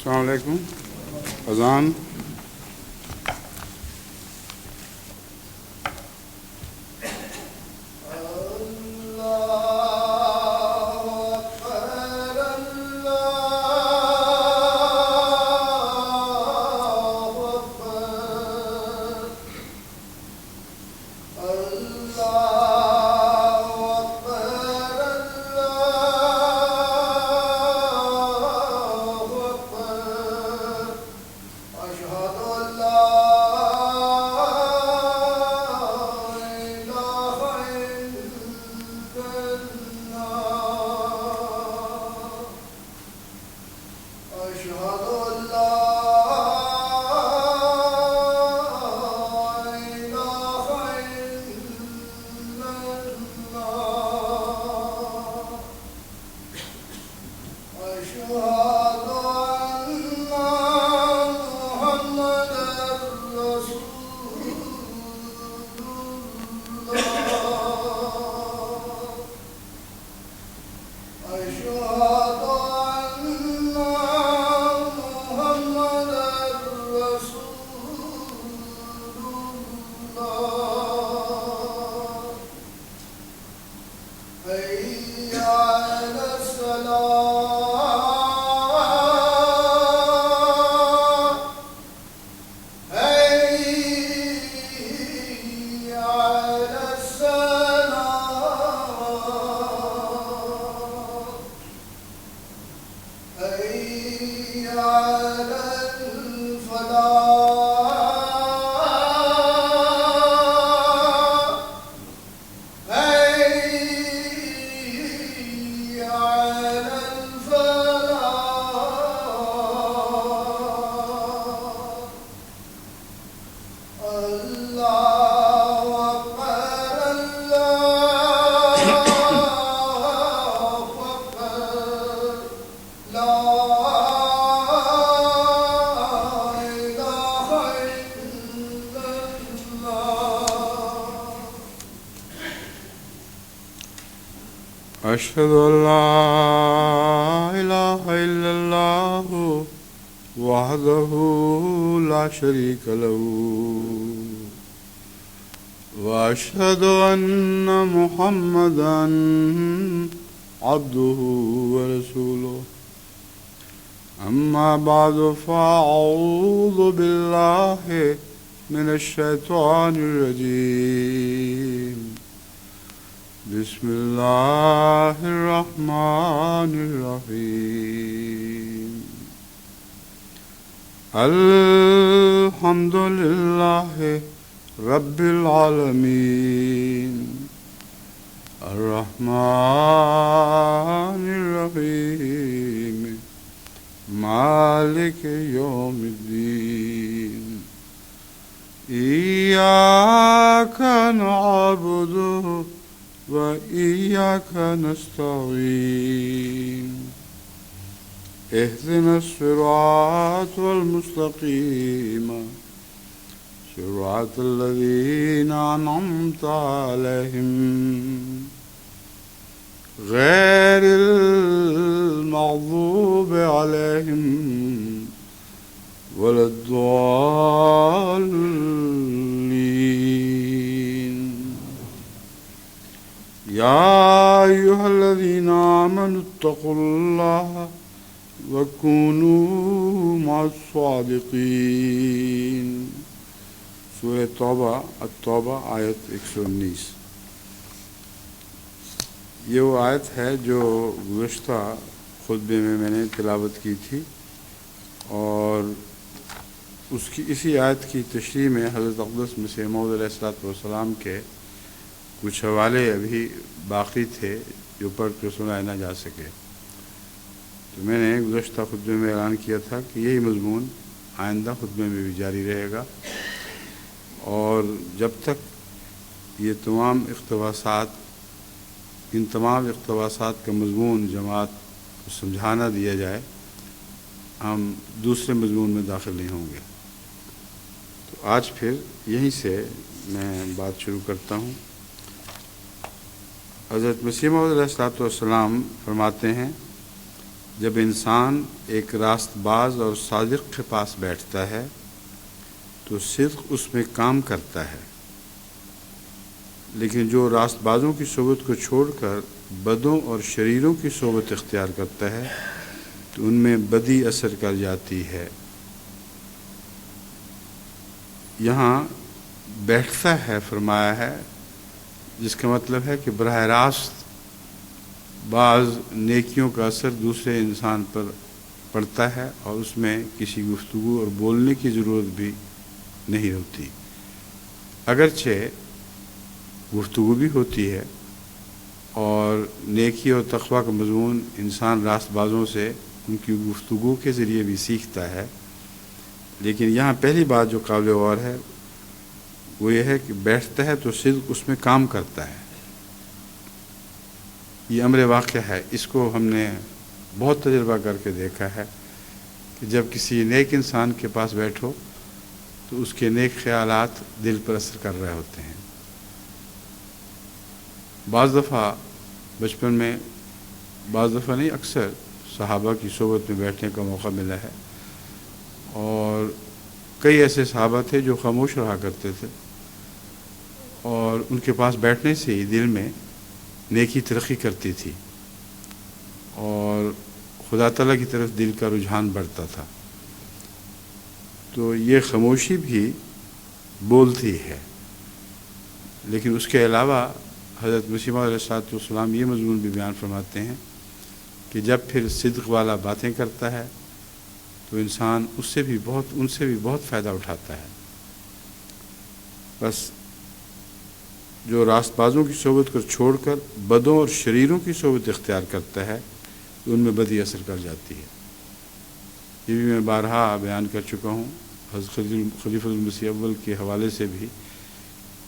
السلام علیکم. اذان. أشهد أن لا إله إلا الله وحده لا شريك له وأشهد أن محمدا عبده ورسوله أما بعد فأعوذ بالله من الشيطان الرجيم بسم الله الرحمن الرحيم الحمد لله رب العالمين الرحمن الرحيم مالك يوم الدين إياك نعبد وإياك نستعين اهدنا الصراط المستقيم صراط الذين أنعمت عليهم غير المغضوب عليهم ولا الضالين. يا أيها الذين آمنوا اتقوا الله وكونوا مع الصادقين. سورہ توبہ التوبہ آیت 119. یہ وہ آیت ہے جو گزشتہ خطبے میں نے تلاوت کی تھی، اور اسی آیت کی تشریح میں حضرت اقدس مسیح موعود علیہ السلام کے کچھ حوالے ابھی باقی تھے جو پڑھ کے سنائے نہ جا سکے. تو میں نے گزشتہ خطبے میں اعلان کیا تھا کہ یہی مضمون آئندہ خطبے میں بھی جاری رہے گا، اور جب تک یہ ان تمام اقتباسات کا مضمون جماعت کو سمجھانا دیا جائے، ہم دوسرے مضمون میں داخل نہیں ہوں گے. تو آج پھر یہیں سے میں بات شروع کرتا ہوں. حضرت مسیح موعود علیہ السلام فرماتے ہیں، جب انسان ایک راست باز اور صادق کے پاس بیٹھتا ہے تو صدق اس میں کام کرتا ہے، لیکن جو راست بازوں کی صحبت کو چھوڑ کر بدوں اور شریروں کی صحبت اختیار کرتا ہے تو ان میں بدی اثر کر جاتی ہے۔ یہاں بیٹھتا ہے فرمایا ہے، جس کا مطلب ہے کہ براہ راست بعض نیکیوں کا اثر دوسرے انسان پر پڑتا ہے اور اس میں کسی گفتگو اور بولنے کی ضرورت بھی نہیں ہوتی، اگرچہ گفتگو بھی ہوتی ہے اور نیکی اور تقویٰ کا مضمون انسان راست بازوں سے ان کی گفتگو کے ذریعے بھی سیکھتا ہے، لیکن یہاں پہلی بات جو قابل غور ہے وہ یہ ہے کہ بیٹھتا ہے تو صدق اس میں کام کرتا ہے۔ یہ امر واقع ہے، اس کو ہم نے بہت تجربہ کر کے دیکھا ہے کہ جب کسی نیک انسان کے پاس بیٹھو تو اس کے نیک خیالات دل پر اثر کر رہے ہوتے ہیں۔ بعض دفعہ بچپن میں، بعض دفعہ نہیں، اکثر صحابہ کی صحبت میں بیٹھنے کا موقع ملا ہے، اور کئی ایسے صحابہ تھے جو خاموش رہا کرتے تھے اور ان کے پاس بیٹھنے سے ہی دل میں نیکی ترقی کرتی تھی اور خدا تعالیٰ کی طرف دل کا رجحان بڑھتا تھا۔ تو یہ خاموشی بھی بولتی ہے، لیکن اس کے علاوہ حضرت مسیح موعود علیہ السلام یہ مضمون بھی بیان فرماتے ہیں کہ جب پھر صدق والا باتیں کرتا ہے تو انسان ان سے بھی بہت فائدہ اٹھاتا ہے۔ بس جو راست بازوں کی صحبت کو چھوڑ کر بدوں اور شریروں کی صحبت اختیار کرتا ہے تو ان میں بدی اثر کر جاتی ہے۔ یہ بھی میں بارہا بیان کر چکا ہوں حضرت خلیفۃ المسیح اول کے حوالے سے بھی،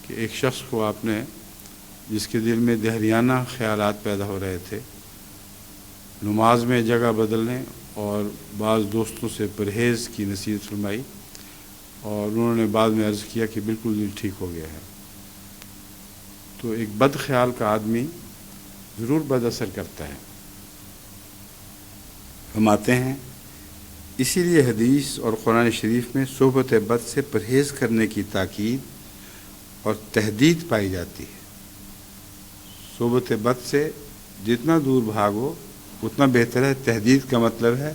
کہ ایک شخص کو آپ نے، جس کے دل میں دہریانہ خیالات پیدا ہو رہے تھے، نماز میں جگہ بدلنے اور بعض دوستوں سے پرہیز کی نصیحت فرمائی، اور انہوں نے بعد میں عرض کیا کہ بالکل دل ٹھیک ہو گیا ہے۔ تو ایک بد خیال کا آدمی ضرور بد اثر کرتا ہے۔ ہم آتے ہیں، اسی لیے حدیث اور قرآن شریف میں صحبت بد سے پرہیز کرنے کی تاکید اور تحدید پائی جاتی ہے۔ صحبت بد سے جتنا دور بھاگو اتنا بہتر ہے۔ تحدید کا مطلب ہے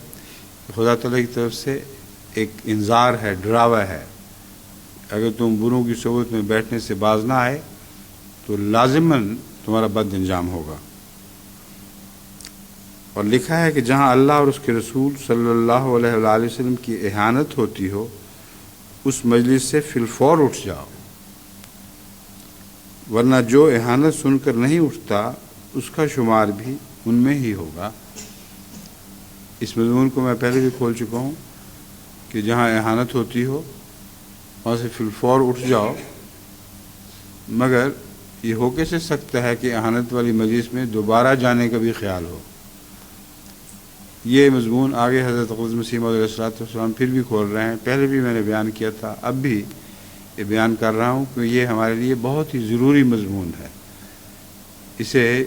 کہ خدا تعالیٰ کی طرف سے ایک انذار ہے، ڈراوا ہے، اگر تم بروں کی صحبت میں بیٹھنے سے باز نہ آئے تو لازماً تمہارا بد انجام ہوگا۔ اور لکھا ہے کہ جہاں اللہ اور اس کے رسول صلی اللہ علیہ وآلہ وسلم کی اہانت ہوتی ہو اس مجلس سے فی الفور اٹھ جاؤ، ورنہ جو اہانت سن کر نہیں اٹھتا اس کا شمار بھی ان میں ہی ہوگا۔ اس مضمون کو میں پہلے بھی کھول چکا ہوں کہ جہاں اہانت ہوتی ہو وہاں سے فی الفور اٹھ جاؤ، مگر یہ ہو کیسے سکتا ہے کہ اہانت والی مجلس میں دوبارہ جانے کا بھی خیال ہو۔ یہ مضمون آگے حضرت اقدس مسیح موعود علیہ السلام پھر بھی کھول رہے ہیں، پہلے بھی میں نے بیان کیا تھا، اب بھی یہ بیان کر رہا ہوں کہ یہ ہمارے لیے بہت ہی ضروری مضمون ہے۔ اسے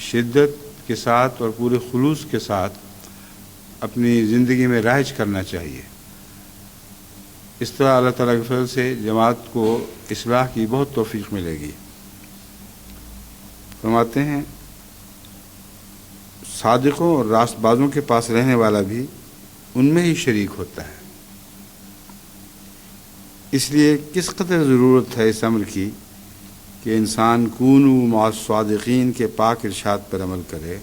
شدت کے ساتھ اور پورے خلوص کے ساتھ اپنی زندگی میں رائج کرنا چاہیے۔ اس طرح اللہ تعالیٰ کے فضل سے جماعت کو اصلاح کی بہت توفیق ملے گی۔ فرماتے ہیں صادقوں اور راست بازوں کے پاس رہنے والا بھی ان میں ہی شریک ہوتا ہے۔ اس لیے کس قدر ضرورت ہے اس عمل کی کہ انسان کونوا مع الصادقین کے پاک ارشاد پر عمل کرے۔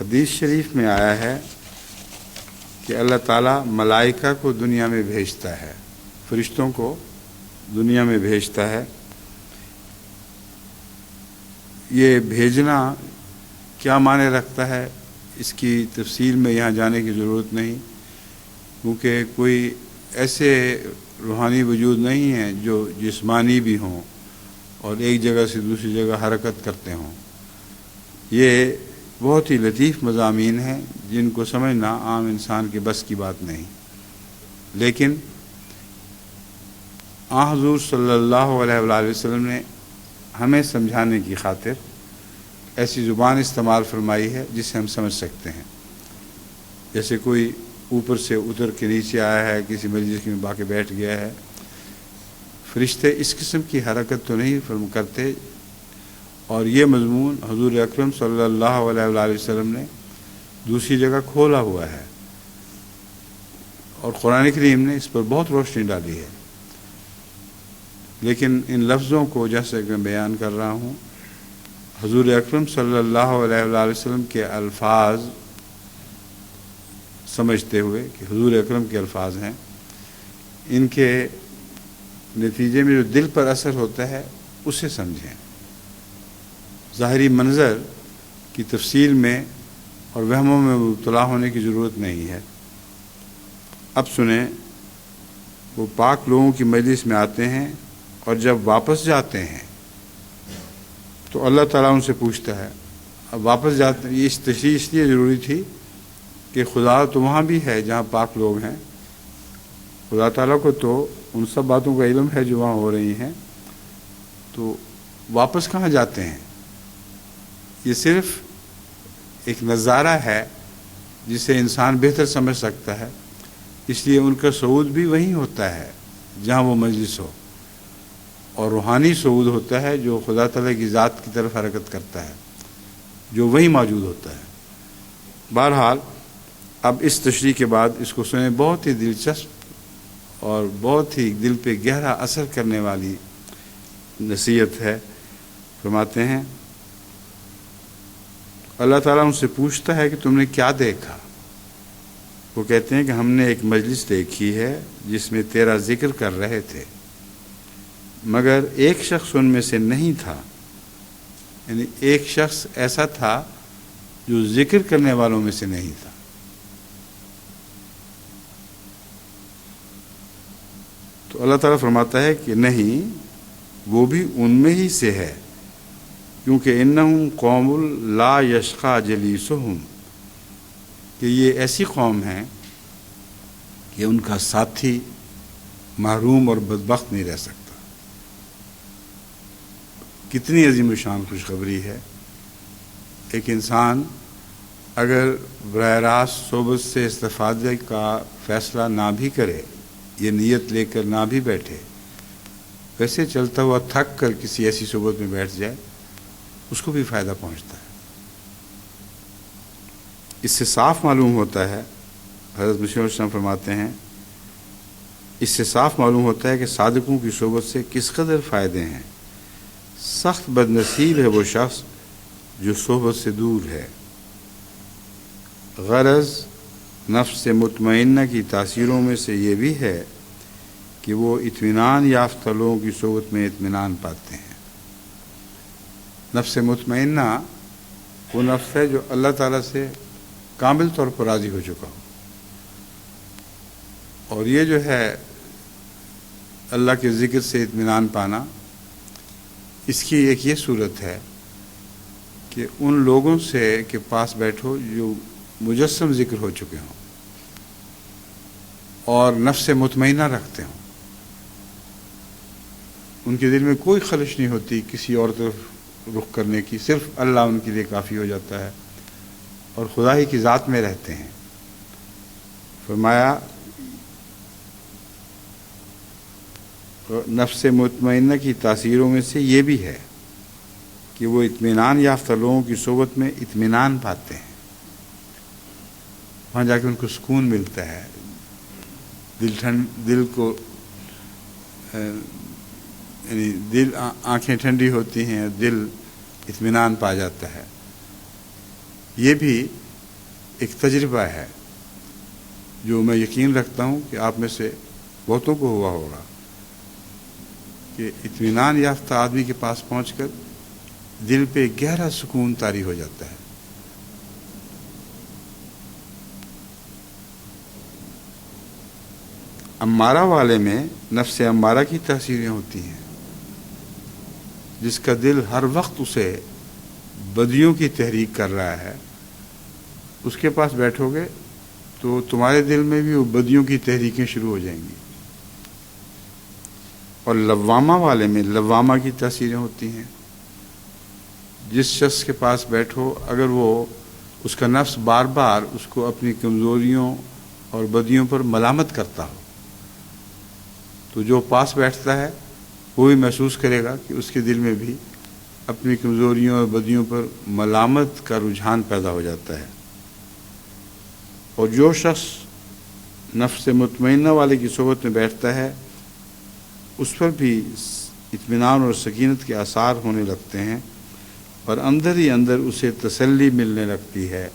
حدیث شریف میں آیا ہے کہ اللہ تعالیٰ ملائکہ کو دنیا میں بھیجتا ہے، فرشتوں کو دنیا میں بھیجتا ہے۔ یہ بھیجنا کیا معنی رکھتا ہے اس کی تفصیل میں یہاں جانے کی ضرورت نہیں، کیونکہ کوئی ایسے روحانی وجود نہیں ہیں جو جسمانی بھی ہوں اور ایک جگہ سے دوسری جگہ حرکت کرتے ہوں۔ یہ بہت ہی لطیف مضامین ہیں جن کو سمجھنا عام انسان کے بس کی بات نہیں، لیکن حضور صلی اللہ علیہ وآلہ وسلم نے ہمیں سمجھانے کی خاطر ایسی زبان استعمال فرمائی ہے جس سے ہم سمجھ سکتے ہیں۔ جیسے کوئی اوپر سے اتر کے نیچے آیا ہے، کسی مجلس میں با کے بیٹھ گیا ہے. فرشتے اس قسم کی حرکت تو نہیں کرتے. اور یہ مضمون حضور اکرم صلی اللہ علیہ وآلہ وسلم نے دوسری جگہ کھولا ہوا ہے، اور قرآن کریم نے اس پر بہت روشنی ڈالی ہے. لیکن ان لفظوں کو جیسے کہ میں بیان کر رہا ہوں، حضور اکرم صلی اللہ علیہ وآلہ وسلم کے الفاظ سمجھتے ہوئے کہ حضور اکرم کے الفاظ ہیں، ان کے نتیجے میں جو دل پر اثر ہوتا ہے اسے سمجھیں. ظاہری منظر کی تفصیل میں اور وہموں میں مبتلا ہونے کی ضرورت نہیں ہے. اب سنیں، وہ پاک لوگوں کی مجلس میں آتے ہیں اور جب واپس جاتے ہیں تو اللہ تعالیٰ ان سے پوچھتا ہے. اب واپس جاتے، یہ تشریح اس لیے ضروری تھی کہ خدا تو وہاں بھی ہے جہاں پاک لوگ ہیں. خدا تعالیٰ کو تو ان سب باتوں کا علم ہے جو وہاں ہو رہی ہیں، تو واپس کہاں جاتے ہیں؟ یہ صرف ایک نظارہ ہے جسے انسان بہتر سمجھ سکتا ہے. اس لیے ان کا صعود بھی وہیں ہوتا ہے جہاں وہ مجلس ہو، اور روحانی صعود ہوتا ہے جو خدا تعالیٰ کی ذات کی طرف حرکت کرتا ہے، جو وہیں موجود ہوتا ہے. بہرحال اب اس تشریح کے بعد اس کو سنیں، بہت ہی دلچسپ اور بہت ہی دل پہ گہرا اثر کرنے والی نصیحت ہے. فرماتے ہیں اللہ تعالیٰ ان سے پوچھتا ہے کہ تم نے کیا دیکھا؟ وہ کہتے ہیں کہ ہم نے ایک مجلس دیکھی ہے جس میں تیرا ذکر کر رہے تھے، مگر ایک شخص ان میں سے نہیں تھا. یعنی ایک شخص ایسا تھا جو ذکر کرنے والوں میں سے نہیں تھا. تو اللہ تعالیٰ فرماتا ہے کہ نہیں، وہ بھی ان میں ہی سے ہے، کیونکہ انہم قوم لا یشقی جلیسہم، کہ یہ ایسی قوم ہے کہ ان کا ساتھی محروم اور بدبخت نہیں رہ سکتا. کتنی عظیم الشان خوشخبری ہے. ایک انسان اگر براہ راست صحبت سے استفادے کا فیصلہ نہ بھی کرے، یہ نیت لے کر نہ بھی بیٹھے، ویسے چلتا ہوا تھک کر کسی ایسی صحبت میں بیٹھ جائے، اس کو بھی فائدہ پہنچتا ہے. اس سے صاف معلوم ہوتا ہے، حضرت مسیح علیہ السلام فرماتے ہیں، اس سے صاف معلوم ہوتا ہے کہ صادقوں کی صحبت سے کس قدر فائدے ہیں. سخت بد نصیب ہے وہ شخص جو صحبت سے دور ہے. غرض نفس مطمئنہ کی تاثیروں میں سے یہ بھی ہے کہ وہ اطمینان یافتہ لوگوں کی صحبت میں اطمینان پاتے ہیں. نفس مطمئنہ وہ نفس ہے جو اللہ تعالیٰ سے کامل طور پر راضی ہو چکا ہو. اور یہ جو ہے اللہ کے ذکر سے اطمینان پانا، اس کی ایک یہ صورت ہے کہ ان لوگوں سے کے پاس بیٹھو جو مجسم ذکر ہو چکے ہوں اور نفس مطمئنہ رکھتے ہوں. ان کے دل میں کوئی خلش نہیں ہوتی کسی اور طرف رخ کرنے کی، صرف اللہ ان کے لیے کافی ہو جاتا ہے اور خدا ہی کی ذات میں رہتے ہیں. فرمایا نفس مطمئنہ کی تاثیروں میں سے یہ بھی ہے کہ وہ اطمینان یافتہ لوگوں کی صحبت میں اطمینان پاتے ہیں. وہاں جا کے ان کو سکون ملتا ہے، دل کو یعنی دل آنکھیں ٹھنڈی ہوتی ہیں، دل اطمینان پا جاتا ہے. یہ بھی ایک تجربہ ہے جو میں یقین رکھتا ہوں کہ آپ میں سے بہتوں کو ہوا ہوگا کہ اطمینان یافتہ آدمی کے پاس پہنچ کر دل پہ گہرا سکون طاری ہو جاتا ہے. امارہ والے میں نفس امارہ کی تاثیریں ہوتی ہیں، جس کا دل ہر وقت اسے بدیوں کی تحریک کر رہا ہے. اس کے پاس بیٹھو گے تو تمہارے دل میں بھی وہ بدیوں کی تحریکیں شروع ہو جائیں گی. اور لوامہ والے میں لوامہ کی تاثیریں ہوتی ہیں. جس شخص کے پاس بیٹھو اگر وہ اس کا نفس بار بار اس کو اپنی کمزوریوں اور بدیوں پر ملامت کرتا ہو، تو جو پاس بیٹھتا ہے وہ بھی محسوس کرے گا کہ اس کے دل میں بھی اپنی کمزوریوں اور بدیوں پر ملامت کا رجحان پیدا ہو جاتا ہے۔ اور جو شخص نفس مطمئنہ والے کی صحبت میں بیٹھتا ہے اس پر بھی اطمینان اور سکینت کے آثار ہونے لگتے ہیں اور اندر ہی اندر اسے تسلی ملنے لگتی ہے۔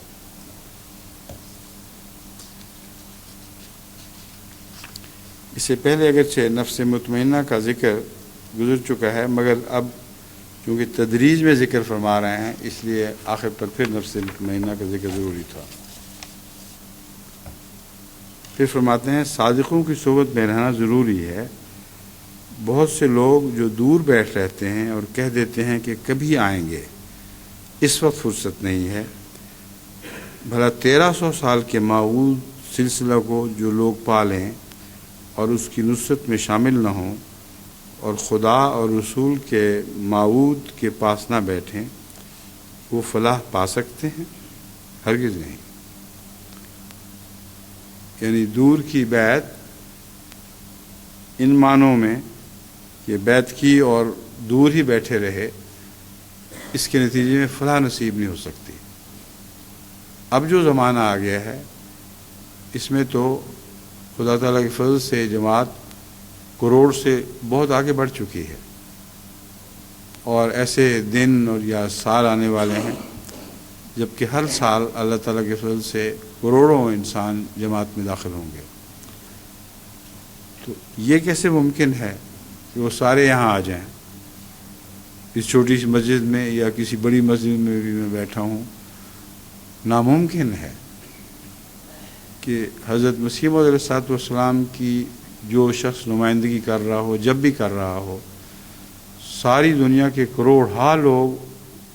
اس سے پہلے اگرچہ نفس مطمئنہ کا ذکر گزر چکا ہے، مگر اب چونکہ تدریج میں ذکر فرما رہے ہیں اس لیے آخر پر پھر نفس مطمئنہ کا ذکر ضروری تھا۔ پھر فرماتے ہیں صادقوں کی صحبت میں رہنا ضروری ہے۔ بہت سے لوگ جو دور بیٹھ رہتے ہیں اور کہہ دیتے ہیں کہ کبھی آئیں گے، اس وقت فرصت نہیں ہے، بھلا 1300 سال کے موعود سلسلہ کو جو لوگ پالیں اور اس کی نصرت میں شامل نہ ہوں اور خدا اور رسول کے موعود کے پاس نہ بیٹھیں، وہ فلاح پا سکتے ہیں؟ ہرگز نہیں۔ یعنی دور کی بیعت ان معنوں میں کہ بیعت کی اور دور ہی بیٹھے رہے، اس کے نتیجے میں فلاح نصیب نہیں ہو سکتی۔ اب جو زمانہ آ گیا ہے اس میں تو خدا تعالیٰ کے فضل سے جماعت کروڑ سے بہت آگے بڑھ چکی ہے، اور ایسے دن اور یا سال آنے والے ہیں جبکہ ہر سال اللہ تعالیٰ کے فضل سے کروڑوں انسان جماعت میں داخل ہوں گے۔ تو یہ کیسے ممکن ہے کہ وہ سارے یہاں آ جائیں؟ اس چھوٹی سی مسجد میں یا کسی بڑی مسجد میں بھی میں بیٹھا ہوں، ناممکن ہے کہ حضرت مسیح موعود علیہ السلام کی جو شخص نمائندگی کر رہا ہو، جب بھی کر رہا ہو، ساری دنیا کے کروڑ ہا لوگ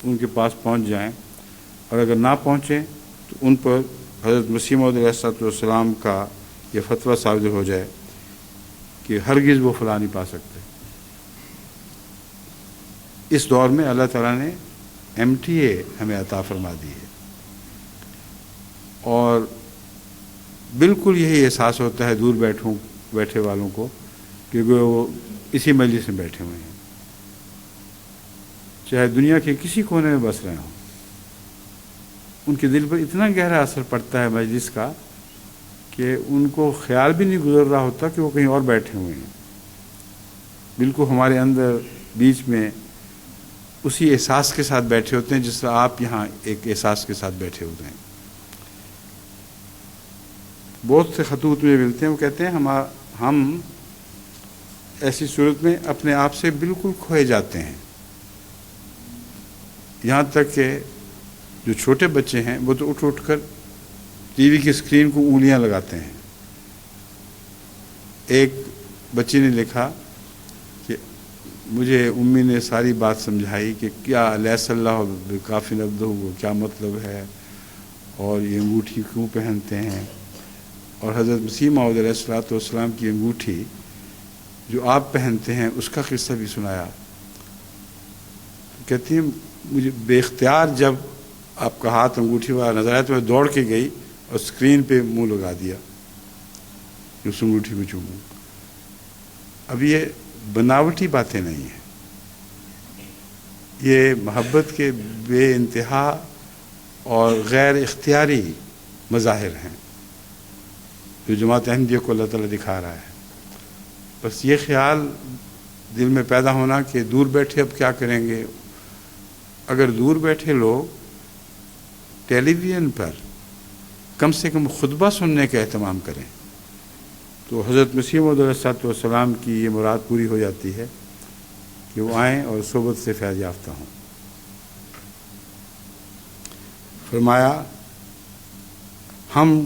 ان کے پاس پہنچ جائیں، اور اگر نہ پہنچیں تو ان پر حضرت مسیح موعود علیہ السلام کا یہ فتویٰ صادر ہو جائے کہ ہرگز وہ فلاح نہیں پا سکتے۔ اس دور میں اللہ تعالیٰ نے MTA ہمیں عطا فرما دی ہے، اور بالکل یہی احساس ہوتا ہے دور بیٹھے والوں کو کہ وہ اسی مجلس میں بیٹھے ہوئے ہیں، چاہے دنیا کے کسی کونے میں بس رہے ہوں، ان کے دل پر اتنا گہرا اثر پڑتا ہے مجلس کا کہ ان کو خیال بھی نہیں گزر رہا ہوتا کہ وہ کہیں اور بیٹھے ہوئے ہیں۔ بالکل ہمارے اندر بیچ میں اسی احساس کے ساتھ بیٹھے ہوتے ہیں جس طرح آپ یہاں ایک احساس کے ساتھ بیٹھے ہوتے ہیں۔ بہت سے خطوط مجھے ملتے ہیں، وہ کہتے ہیں ہم ایسی صورت میں اپنے آپ سے بالکل کھوئے جاتے ہیں، یہاں تک کہ جو چھوٹے بچے ہیں وہ تو اٹھ کر ٹی وی کی اسکرین کو انگلیاں لگاتے ہیں۔ ایک بچی نے لکھا کہ مجھے امی نے ساری بات سمجھائی کہ کیا لیس اللہ بکافٍ عبدہ وہ کیا مطلب ہے، اور یہ انگوٹھی کیوں پہنتے ہیں، اور حضرت مسیح موعود علیہ السلام کی انگوٹھی جو آپ پہنتے ہیں اس کا قصہ بھی سنایا۔ کہتی ہیں مجھے بے اختیار جب آپ کا ہاتھ انگوٹھی والا نظر آیا تو میں دوڑ کے گئی اور اسکرین پہ منہ لگا دیا کہ اس انگوٹھی کو چوموں۔ اب یہ بناوٹی باتیں نہیں ہیں، یہ محبت کے بے انتہا اور غیر اختیاری مظاہر ہیں جو جماعت احمدیہ کو اللہ تعالیٰ دکھا رہا ہے۔ بس یہ خیال دل میں پیدا ہونا کہ دور بیٹھے اب کیا کریں گے۔ اگر دور بیٹھے لوگ ٹیلی ویژن پر کم سے کم خطبہ سننے کا اہتمام کریں تو حضرت مسیح موعود علیہ السلام کی یہ مراد پوری ہو جاتی ہے کہ وہ آئیں اور صحبت سے فیض یافتہ ہوں۔ فرمایا ہم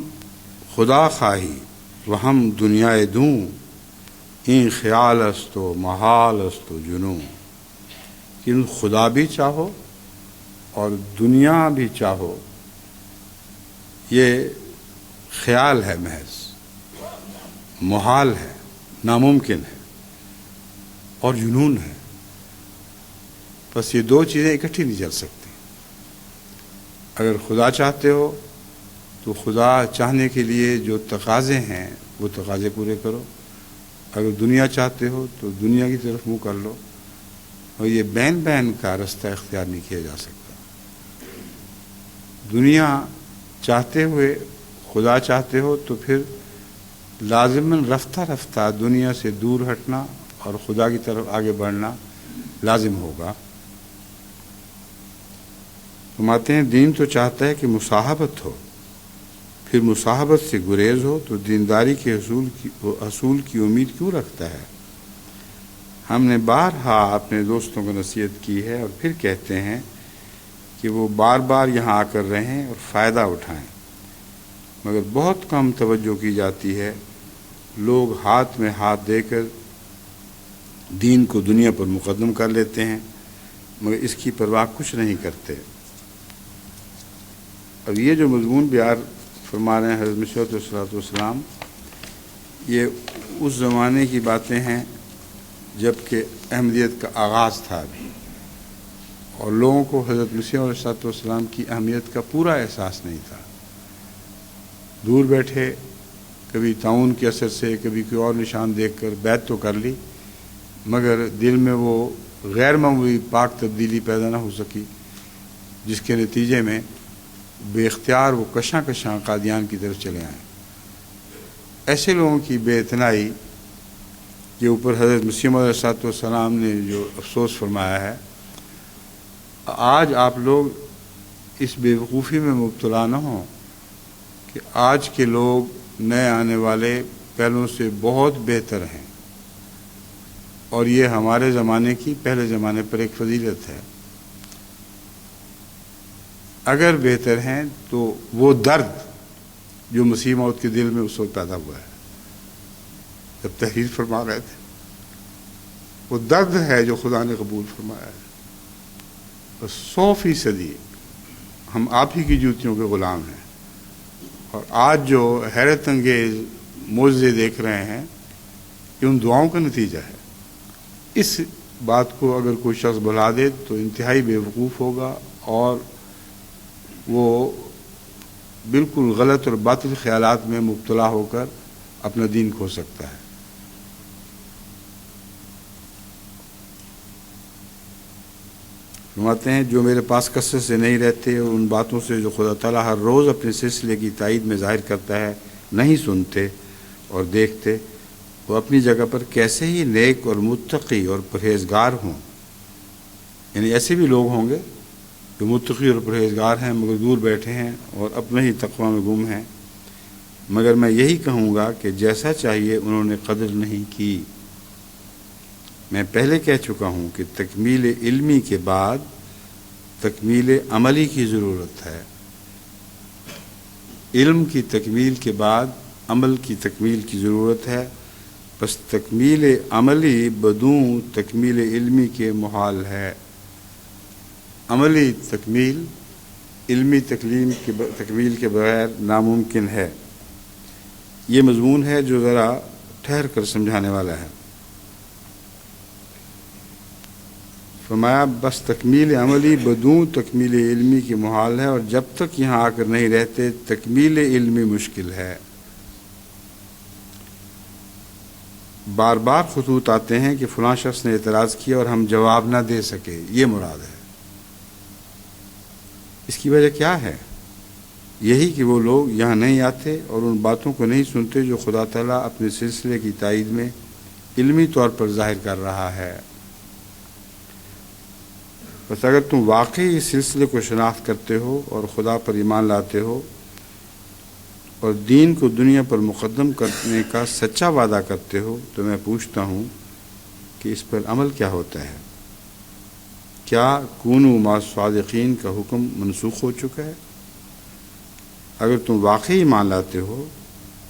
خدا خواہی و ہم دنیائے دوں، این خیال است و محال است و جنوں، کہ خدا بھی چاہو اور دنیا بھی چاہو، یہ خیال ہے، محض محال ہے، ناممکن ہے اور جنون ہے۔ بس یہ دو چیزیں اکٹھی نہیں چل سکتی۔ اگر خدا چاہتے ہو تو خدا چاہنے کے لیے جو تقاضے ہیں وہ تقاضے پورے کرو، اگر دنیا چاہتے ہو تو دنیا کی طرف منہ کر لو، اور یہ بین بین کا رستہ اختیار نہیں کیا جا سکتا۔ دنیا چاہتے ہوئے خدا چاہتے ہو تو پھر لازماً رفتہ رفتہ دنیا سے دور ہٹنا اور خدا کی طرف آگے بڑھنا لازم ہوگا۔ فرماتے ہیں دین تو چاہتا ہے کہ مصاحبت ہو، پھر مصاحبت سے گریز ہو تو دینداری کے حصول کی امید کیوں رکھتا ہے؟ ہم نے بارہا اپنے دوستوں کو نصیحت کی ہے اور پھر کہتے ہیں کہ وہ بار بار یہاں آ کر رہیں اور فائدہ اٹھائیں، مگر بہت کم توجہ کی جاتی ہے۔ لوگ ہاتھ میں ہاتھ دے کر دین کو دنیا پر مقدم کر لیتے ہیں، مگر اس کی پرواہ کچھ نہیں کرتے۔ اب یہ جو مضمون بیان فرما رہے ہیں حضرت مسیح علیہ الصلوۃ والسلام، یہ اس زمانے کی باتیں ہیں جب کہ احمدیت کا آغاز تھا ابھی، اور لوگوں کو حضرت مسیح علیہ الصلوۃ والسلام کی اہمیت کا پورا احساس نہیں تھا۔ دور بیٹھے کبھی تعاون کے اثر سے کبھی کوئی اور نشان دیکھ کر بیعت تو کر لی، مگر دل میں وہ غیر معمولی پاک تبدیلی پیدا نہ ہو سکی، جس کے نتیجے میں بے اختیار وہ کشاں کشاں قادیان کی طرف چلے آئیں۔ ایسے لوگوں کی بے اتنائی کے اوپر حضرت مسیح علیہ السلام نے جو افسوس فرمایا ہے، آج آپ لوگ اس بے وقوفی میں مبتلا نہ ہوں کہ آج کے لوگ نئے آنے والے پہلوں سے بہت بہتر ہیں، اور یہ ہمارے زمانے کی پہلے زمانے پر ایک فضیلت ہے۔ اگر بہتر ہیں تو وہ درد جو مسیح موعود کے دل میں اس وقت پیدا ہوا ہے جب تحریر فرما رہے تھے، وہ درد ہے جو خدا نے قبول فرمایا ہے۔ اور 100% ہم آپ ہی کی جوتیوں کے غلام ہیں، اور آج جو حیرت انگیز معجزے دیکھ رہے ہیں یہ ان دعاؤں کا نتیجہ ہے۔ اس بات کو اگر کوئی شخص بھلا دے تو انتہائی بے وقوف ہوگا، اور وہ بالکل غلط اور باطل خیالات میں مبتلا ہو کر اپنا دین کھو سکتا ہے۔ فرماتے ہیں جو میرے پاس کثرت سے نہیں رہتے اور ان باتوں سے جو خدا تعالیٰ ہر روز اپنے سلسلے کی تائید میں ظاہر کرتا ہے نہیں سنتے اور دیکھتے، وہ اپنی جگہ پر کیسے ہی نیک اور متقی اور پرہیزگار ہوں۔ یعنی ایسے بھی لوگ ہوں گے جو متقی اور پرہیزگار ہیں مگر دور بیٹھے ہیں اور اپنے ہی تقویٰ میں گم ہیں، مگر میں یہی کہوں گا کہ جیسا چاہیے انہوں نے قدر نہیں کی۔ میں پہلے کہہ چکا ہوں کہ تکمیل علمی کے بعد تکمیل عملی کی ضرورت ہے۔ علم کی تکمیل کے بعد عمل کی تکمیل کی ضرورت ہے، بس تکمیل عملی بدون تکمیل علمی کے محال ہے۔ عملی تکمیل علمی تکمیل کے بغیر ناممکن ہے۔ یہ مضمون ہے جو ذرا ٹھہر کر سمجھانے والا ہے۔ فرمایا بس تکمیل عملی بدون تکمیل علمی کی محال ہے، اور جب تک یہاں آ کر نہیں رہتے تکمیل علمی مشکل ہے۔ بار بار خطوط آتے ہیں کہ فلاں شخص نے اعتراض کیا اور ہم جواب نہ دے سکے، یہ مراد ہے۔ اس کی وجہ کیا ہے؟ یہی کہ وہ لوگ یہاں نہیں آتے اور ان باتوں کو نہیں سنتے جو خدا تعالیٰ اپنے سلسلے کی تائید میں علمی طور پر ظاہر کر رہا ہے۔ بس اگر تم واقعی اس سلسلے کو شناخت کرتے ہو اور خدا پر ایمان لاتے ہو اور دین کو دنیا پر مقدم کرنے کا سچا وعدہ کرتے ہو، تو میں پوچھتا ہوں کہ اس پر عمل کیا ہوتا ہے؟ کیا کونوا مع الصادقین کا حکم منسوخ ہو چکا ہے؟ اگر تم واقعی ایمان لاتے ہو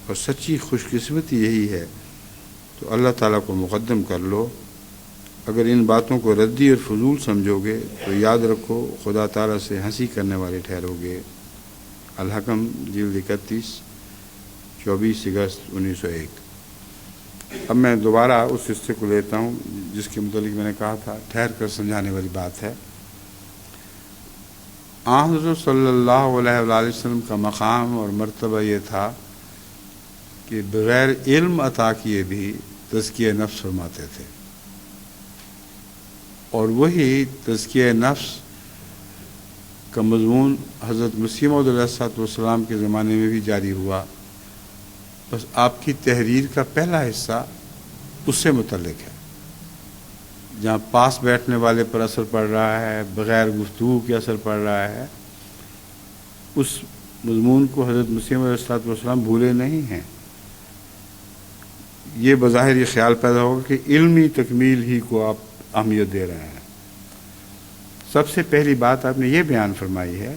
اور سچی خوش قسمتی یہی ہے تو اللہ تعالیٰ کو مقدم کر لو۔ اگر ان باتوں کو ردی اور فضول سمجھو گے تو یاد رکھو خدا تعالیٰ سے ہنسی کرنے والے ٹھہرو گے۔ الحکم جلد 31 24 اگست 1901۔ اب میں دوبارہ اس حصے کو لیتا ہوں جس کے متعلق میں نے کہا تھا ٹھہر کر سمجھانے والی بات ہے۔ حضرت صلی اللہ علیہ وآلہ وسلم کا مقام اور مرتبہ یہ تھا کہ بغیر علم عطا کیے بھی تزکیہ نفس فرماتے تھے، اور وہی تزکیہ نفس کا مضمون حضرت مسیح موعود علیہ السلام کے زمانے میں بھی جاری ہوا، بس آپ کی تحریر کا پہلا حصہ اس سے متعلق ہے، جہاں پاس بیٹھنے والے پر اثر پڑ رہا ہے، بغیر گفتگو کے اثر پڑ رہا ہے، اس مضمون کو حضرت مسیح موعود علیہ السلام بھولے نہیں ہیں۔ یہ بظاہر یہ خیال پیدا ہوگا کہ علمی تکمیل ہی کو آپ اہمیت دے رہے ہیں۔ سب سے پہلی بات آپ نے یہ بیان فرمائی ہے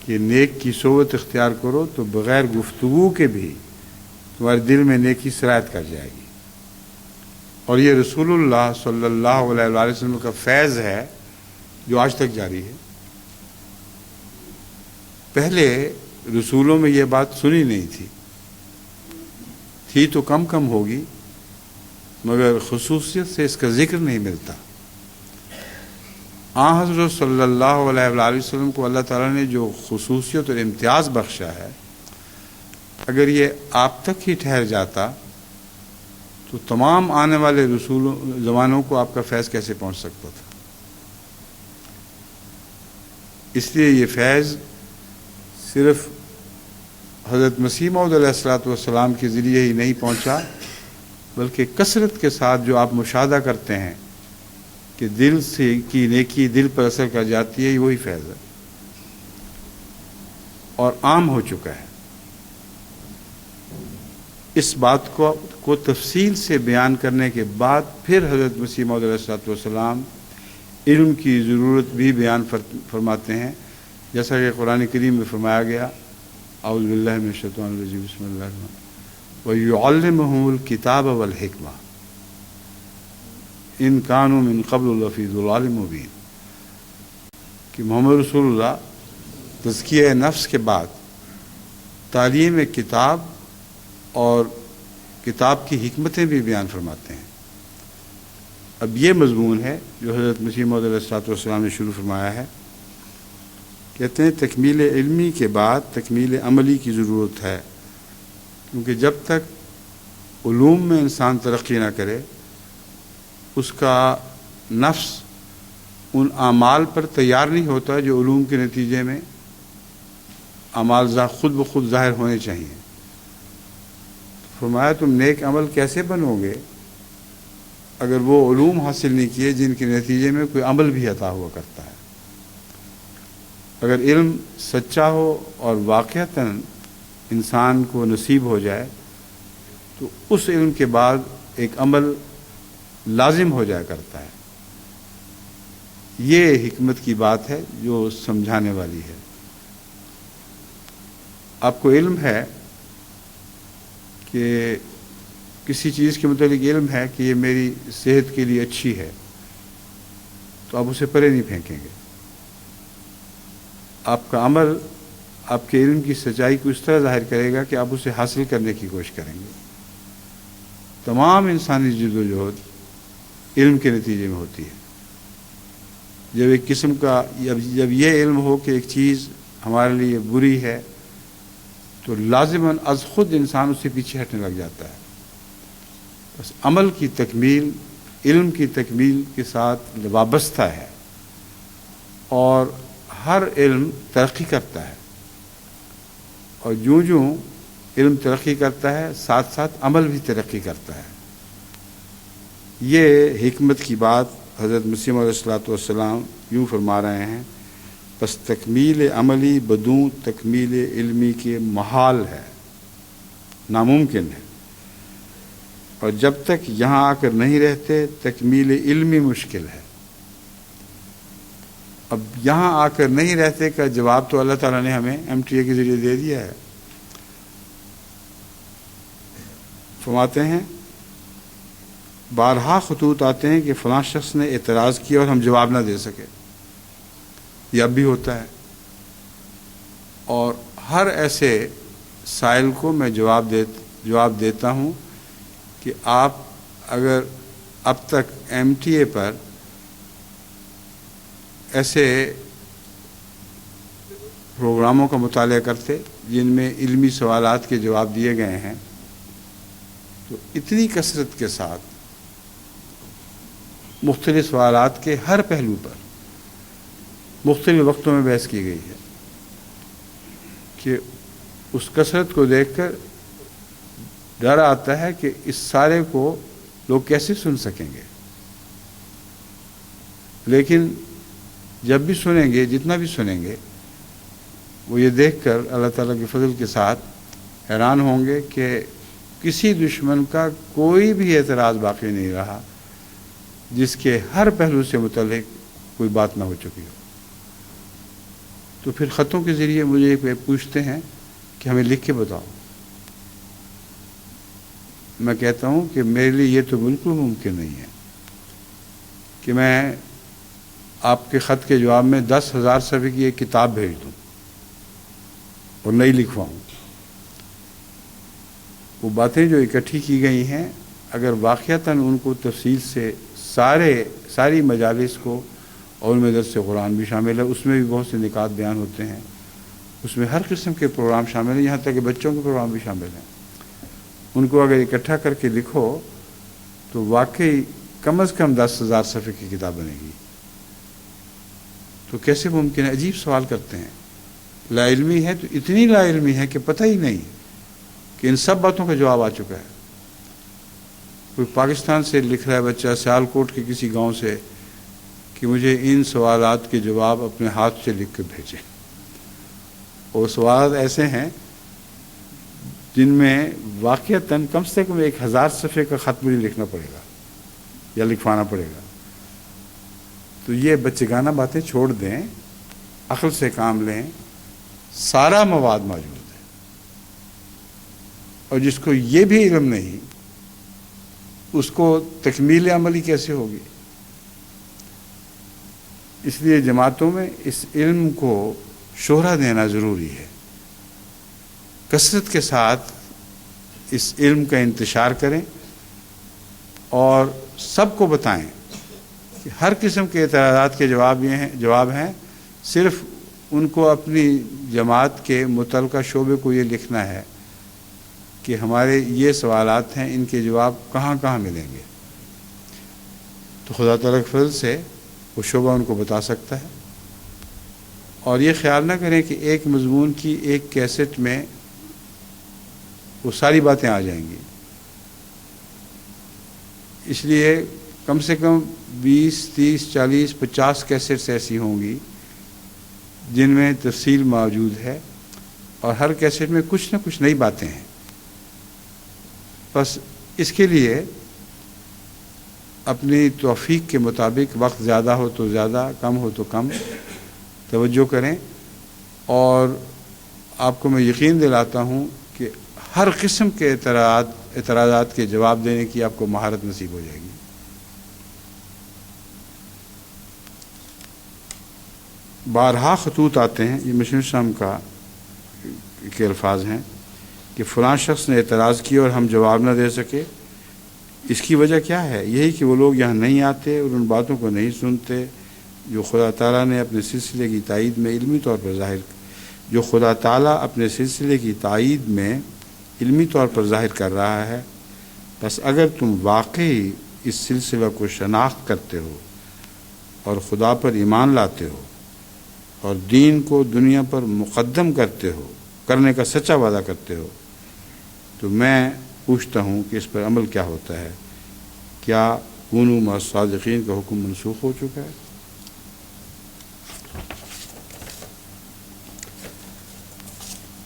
کہ نیک کی صحبت اختیار کرو تو بغیر گفتگو کے بھی تمہارے دل میں نیکی سرایت کر جائے گی، اور یہ رسول اللہ صلی اللہ علیہ وآلہ وسلم کا فیض ہے جو آج تک جاری ہے۔ پہلے رسولوں میں یہ بات سنی نہیں تھی تو کم کم ہوگی، مگر خصوصیت سے اس کا ذکر نہیں ملتا۔ حضرت صلی اللہ علیہ وآلہ وسلم کو اللہ تعالیٰ نے جو خصوصیت اور امتیاز بخشا ہے، اگر یہ آپ تک ہی ٹھہر جاتا تو تمام آنے والے زمانوں کو آپ کا فیض کیسے پہنچ سکتا تھا؟ اس لیے یہ فیض صرف حضرت مسیح موعود علیہ السلام کے ذریعے ہی نہیں پہنچا، بلکہ کثرت کے ساتھ جو آپ مشاہدہ کرتے ہیں کہ دل سے کی نیکی دل پر اثر کر جاتی ہے، وہی فیض ہے اور عام ہو چکا ہے۔ اس بات کو تفصیل سے بیان کرنے کے بعد پھر حضرت مسیح موعود علیہ السلام علم کی ضرورت بھی بیان فرماتے ہیں، جیسا کہ قرآن کریم میں فرمایا گیا، اعوذ باللہ من الشیطان الرجیم، بسم اللہ الرحمن الرحیم، وَيُعَلِّمُهُ الْكِتَابَ وَالْحِکْمَةَ ان کانوا من قبل لفی ضلال مبین، کہ محمد رسول اللہ تزکیہ نفس کے بعد تعلیم کتاب اور کتاب کی حکمتیں بھی بیان فرماتے ہیں۔ اب یہ مضمون ہے جو حضرت مسیح موعود علیہ السلام نے شروع فرمایا ہے۔ کہتے ہیں تکمیل علمی کے بعد تکمیل عملی کی ضرورت ہے، کیونکہ جب تک علوم میں انسان ترقی نہ کرے، اس کا نفس ان اعمال پر تیار نہیں ہوتا جو علوم کے نتیجے میں اعمال خود بخود ظاہر ہونے چاہیے۔ فرمایا تم نیک عمل کیسے بنو گے اگر وہ علوم حاصل نہیں کیے جن کے نتیجے میں کوئی عمل بھی عطا ہوا کرتا ہے۔ اگر علم سچا ہو اور واقعتاً انسان کو نصیب ہو جائے تو اس علم کے بعد ایک عمل لازم ہو جایا کرتا ہے۔ یہ حکمت کی بات ہے جو سمجھانے والی ہے۔ آپ کو علم ہے کہ کسی چیز کے متعلق علم ہے کہ یہ میری صحت کے لیے اچھی ہے، تو آپ اسے پرے نہیں پھینکیں گے۔ آپ کا عمل آپ کے علم کی سچائی کو اس طرح ظاہر کرے گا کہ آپ اسے حاصل کرنے کی کوشش کریں گے۔ تمام انسانی جدوجہد علم کے نتیجے میں ہوتی ہے۔ جب ایک قسم کا جب یہ علم ہو کہ ایک چیز ہمارے لیے بری ہے تو لازماً از خود انسان اس سے پیچھے ہٹنے لگ جاتا ہے۔ بس عمل کی تکمیل علم کی تکمیل کے ساتھ وابستہ ہے، اور ہر علم ترقی کرتا ہے، اور جوں علم ترقی کرتا ہے ساتھ ساتھ عمل بھی ترقی کرتا ہے۔ یہ حکمت کی بات حضرت مسیح علیہ السلام یوں فرما رہے ہیں، بس تکمیل عملی بدون تکمیل علمی کے محال ہے، ناممکن ہے، اور جب تک یہاں آ کر نہیں رہتے تکمیل علمی مشکل ہے۔ اب یہاں آ کر نہیں رہتے کا جواب تو اللہ تعالیٰ نے ہمیں MTA کے ذریعے دے دیا ہے۔ فرماتے ہیں بارہا خطوط آتے ہیں کہ فلاں شخص نے اعتراض کیا اور ہم جواب نہ دے سکے، یہ اب بھی ہوتا ہے، اور ہر ایسے سائل کو میں جواب دیتا ہوں کہ آپ اگر اب تک MTA پر ایسے پروگراموں کا مطالعہ کرتے جن میں علمی سوالات کے جواب دیے گئے ہیں، تو اتنی کثرت کے ساتھ مختلف سوالات کے ہر پہلو پر مختلف وقتوں میں بحث کی گئی ہے کہ اس کثرت کو دیکھ کر ڈر آتا ہے کہ اس سارے کو لوگ کیسے سن سکیں گے. لیکن جب بھی سنیں گے، جتنا بھی سنیں گے، وہ یہ دیکھ کر اللہ تعالیٰ کے فضل کے ساتھ حیران ہوں گے کہ کسی دشمن کا کوئی بھی اعتراض باقی نہیں رہا جس کے ہر پہلو سے متعلق کوئی بات نہ ہو چکی ہو. تو پھر خطوں کے ذریعے مجھے پوچھتے ہیں کہ ہمیں لکھ کے بتاؤ. میں کہتا ہوں کہ میرے لیے یہ تو بالکل ممکن نہیں ہے کہ میں آپ کے خط کے جواب میں 10,000 صفحے کی ایک کتاب بھیج دوں اور نہیں لکھواؤں. وہ باتیں جو اکٹھی کی گئی ہیں، اگر واقعتاً ان کو تفصیل سے ساری مجالس کو، اور ان میں درس قرآن بھی شامل ہے، اس میں بھی بہت سے نکات بیان ہوتے ہیں، اس میں ہر قسم کے پروگرام شامل ہیں، یہاں تک کہ بچوں کے پروگرام بھی شامل ہیں. ان کو اگر اکٹھا کر کے لکھو تو واقعی کم از کم 10,000 صفحے کی کتاب بنے گی. تو کیسے ممکن ہے؟ عجیب سوال کرتے ہیں. لا علمی ہے تو اتنی لا علمی ہے کہ پتہ ہی نہیں کہ ان سب باتوں کا جواب آ چکا ہے. کوئی پاکستان سے لکھ رہا ہے بچہ، سیال کوٹ کے کسی گاؤں سے، کہ مجھے ان سوالات کے جواب اپنے ہاتھ سے لکھ کے بھیجیں. اور سوالات ایسے ہیں جن میں واقعتاً کم سے کم 1,000 صفحے کا خط مجھے لکھنا پڑے گا یا لکھوانا پڑے گا. تو یہ بچگانہ باتیں چھوڑ دیں، عقل سے کام لیں. سارا مواد موجود ہے، اور جس کو یہ بھی علم نہیں اس کو تکمیل عملی کیسے ہوگی؟ اس لیے جماعتوں میں اس علم کو شہرت دینا ضروری ہے. کثرت کے ساتھ اس علم کا انتشار کریں اور سب کو بتائیں کہ ہر قسم کے اعتراضات کے جواب ہیں. صرف ان کو اپنی جماعت کے متعلقہ شعبے کو یہ لکھنا ہے کہ ہمارے یہ سوالات ہیں، ان کے جواب کہاں کہاں ملیں گے. تو خدا تعالیٰ کے فضل سے وہ شعبہ ان کو بتا سکتا ہے. اور یہ خیال نہ کریں کہ ایک مضمون کی ایک کیسٹ میں وہ ساری باتیں آ جائیں گی. اس لیے کم سے کم 20, 30, 40, 50 کیسٹس ایسی ہوں گی جن میں تفصیل موجود ہے، اور ہر کیسٹ میں کچھ نہ کچھ نئی باتیں ہیں. بس اس کے لیے اپنی توفیق کے مطابق وقت زیادہ ہو تو زیادہ، کم ہو تو کم توجہ کریں. اور آپ کو میں یقین دلاتا ہوں کہ ہر قسم کے اعتراضات کے جواب دینے کی آپ کو مہارت نصیب ہو جائے گی. بارہا خطوط آتے ہیں، یہ مشن شام کے الفاظ ہیں کہ فلاں شخص نے اعتراض کیا اور ہم جواب نہ دے سکے. اس کی وجہ کیا ہے؟ یہی کہ وہ لوگ یہاں نہیں آتے اور ان باتوں کو نہیں سنتے جو خدا تعالیٰ نے اپنے سلسلے کی تائید میں علمی طور پر ظاہر کر رہا ہے. بس اگر تم واقعی اس سلسلہ کو شناخت کرتے ہو اور خدا پر ایمان لاتے ہو اور دین کو دنیا پر مقدم کرنے کا سچا وعدہ کرتے ہو، تو میں پوچھتا ہوں کہ اس پر عمل کیا ہوتا ہے؟ کیا کونوا مع الصادقین کا حکم منسوخ ہو چکا ہے؟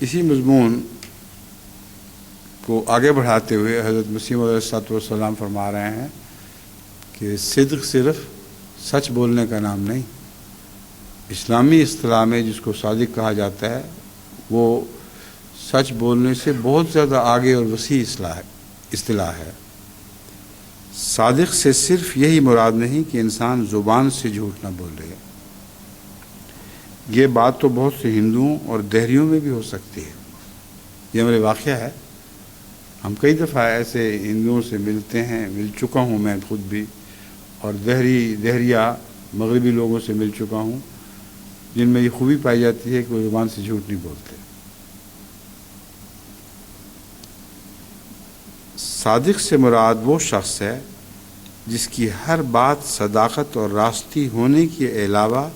اسی مضمون کو آگے بڑھاتے ہوئے حضرت مسیح علیہ الصلوۃ والسلام فرما رہے ہیں کہ صدق صرف سچ بولنے کا نام نہیں. اسلامی اصطلاح میں جس کو صادق کہا جاتا ہے وہ سچ بولنے سے بہت زیادہ آگے اور وسیع اصطلاح ہے. صادق سے صرف یہی مراد نہیں کہ انسان زبان سے جھوٹ نہ بولے. یہ بات تو بہت سے ہندوؤں اور دہریوں میں بھی ہو سکتی ہے. یہ میرے واقعہ ہے. ہم کئی دفعہ ایسے ہندوؤں سے ملتے ہیں، مل چکا ہوں میں خود بھی، اور دہریہ مغربی لوگوں سے مل چکا ہوں جن میں یہ خوبی پائی جاتی ہے کہ وہ زبان سے جھوٹ نہیں بولتے۔ صادق سے مراد وہ شخص ہے جس کی ہر بات صداقت اور راستی ہونے کے علاوہ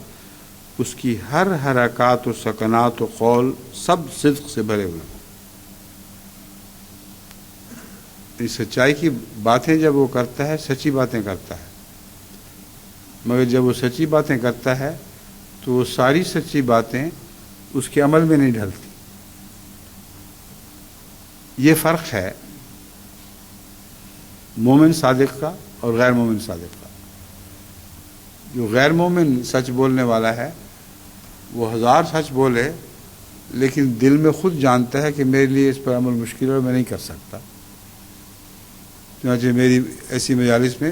اس کی ہر حرکات و سکنات و قول سب صدق سے بھرے ہوئے ہیں۔ اس سچائی کی باتیں جب وہ کرتا ہے سچی باتیں کرتا ہے، مگر جب وہ سچی باتیں کرتا ہے تو وہ ساری سچی باتیں اس کے عمل میں نہیں ڈھلتی۔ یہ فرق ہے مومن صادق کا اور غیر مومن صادق کا۔ جو غیر مومن سچ بولنے والا ہے وہ ہزار سچ بولے لیکن دل میں خود جانتا ہے کہ میرے لیے اس پر عمل مشکل ہے اور میں نہیں کر سکتا۔ چنانچہ میری ایسی مجالس میں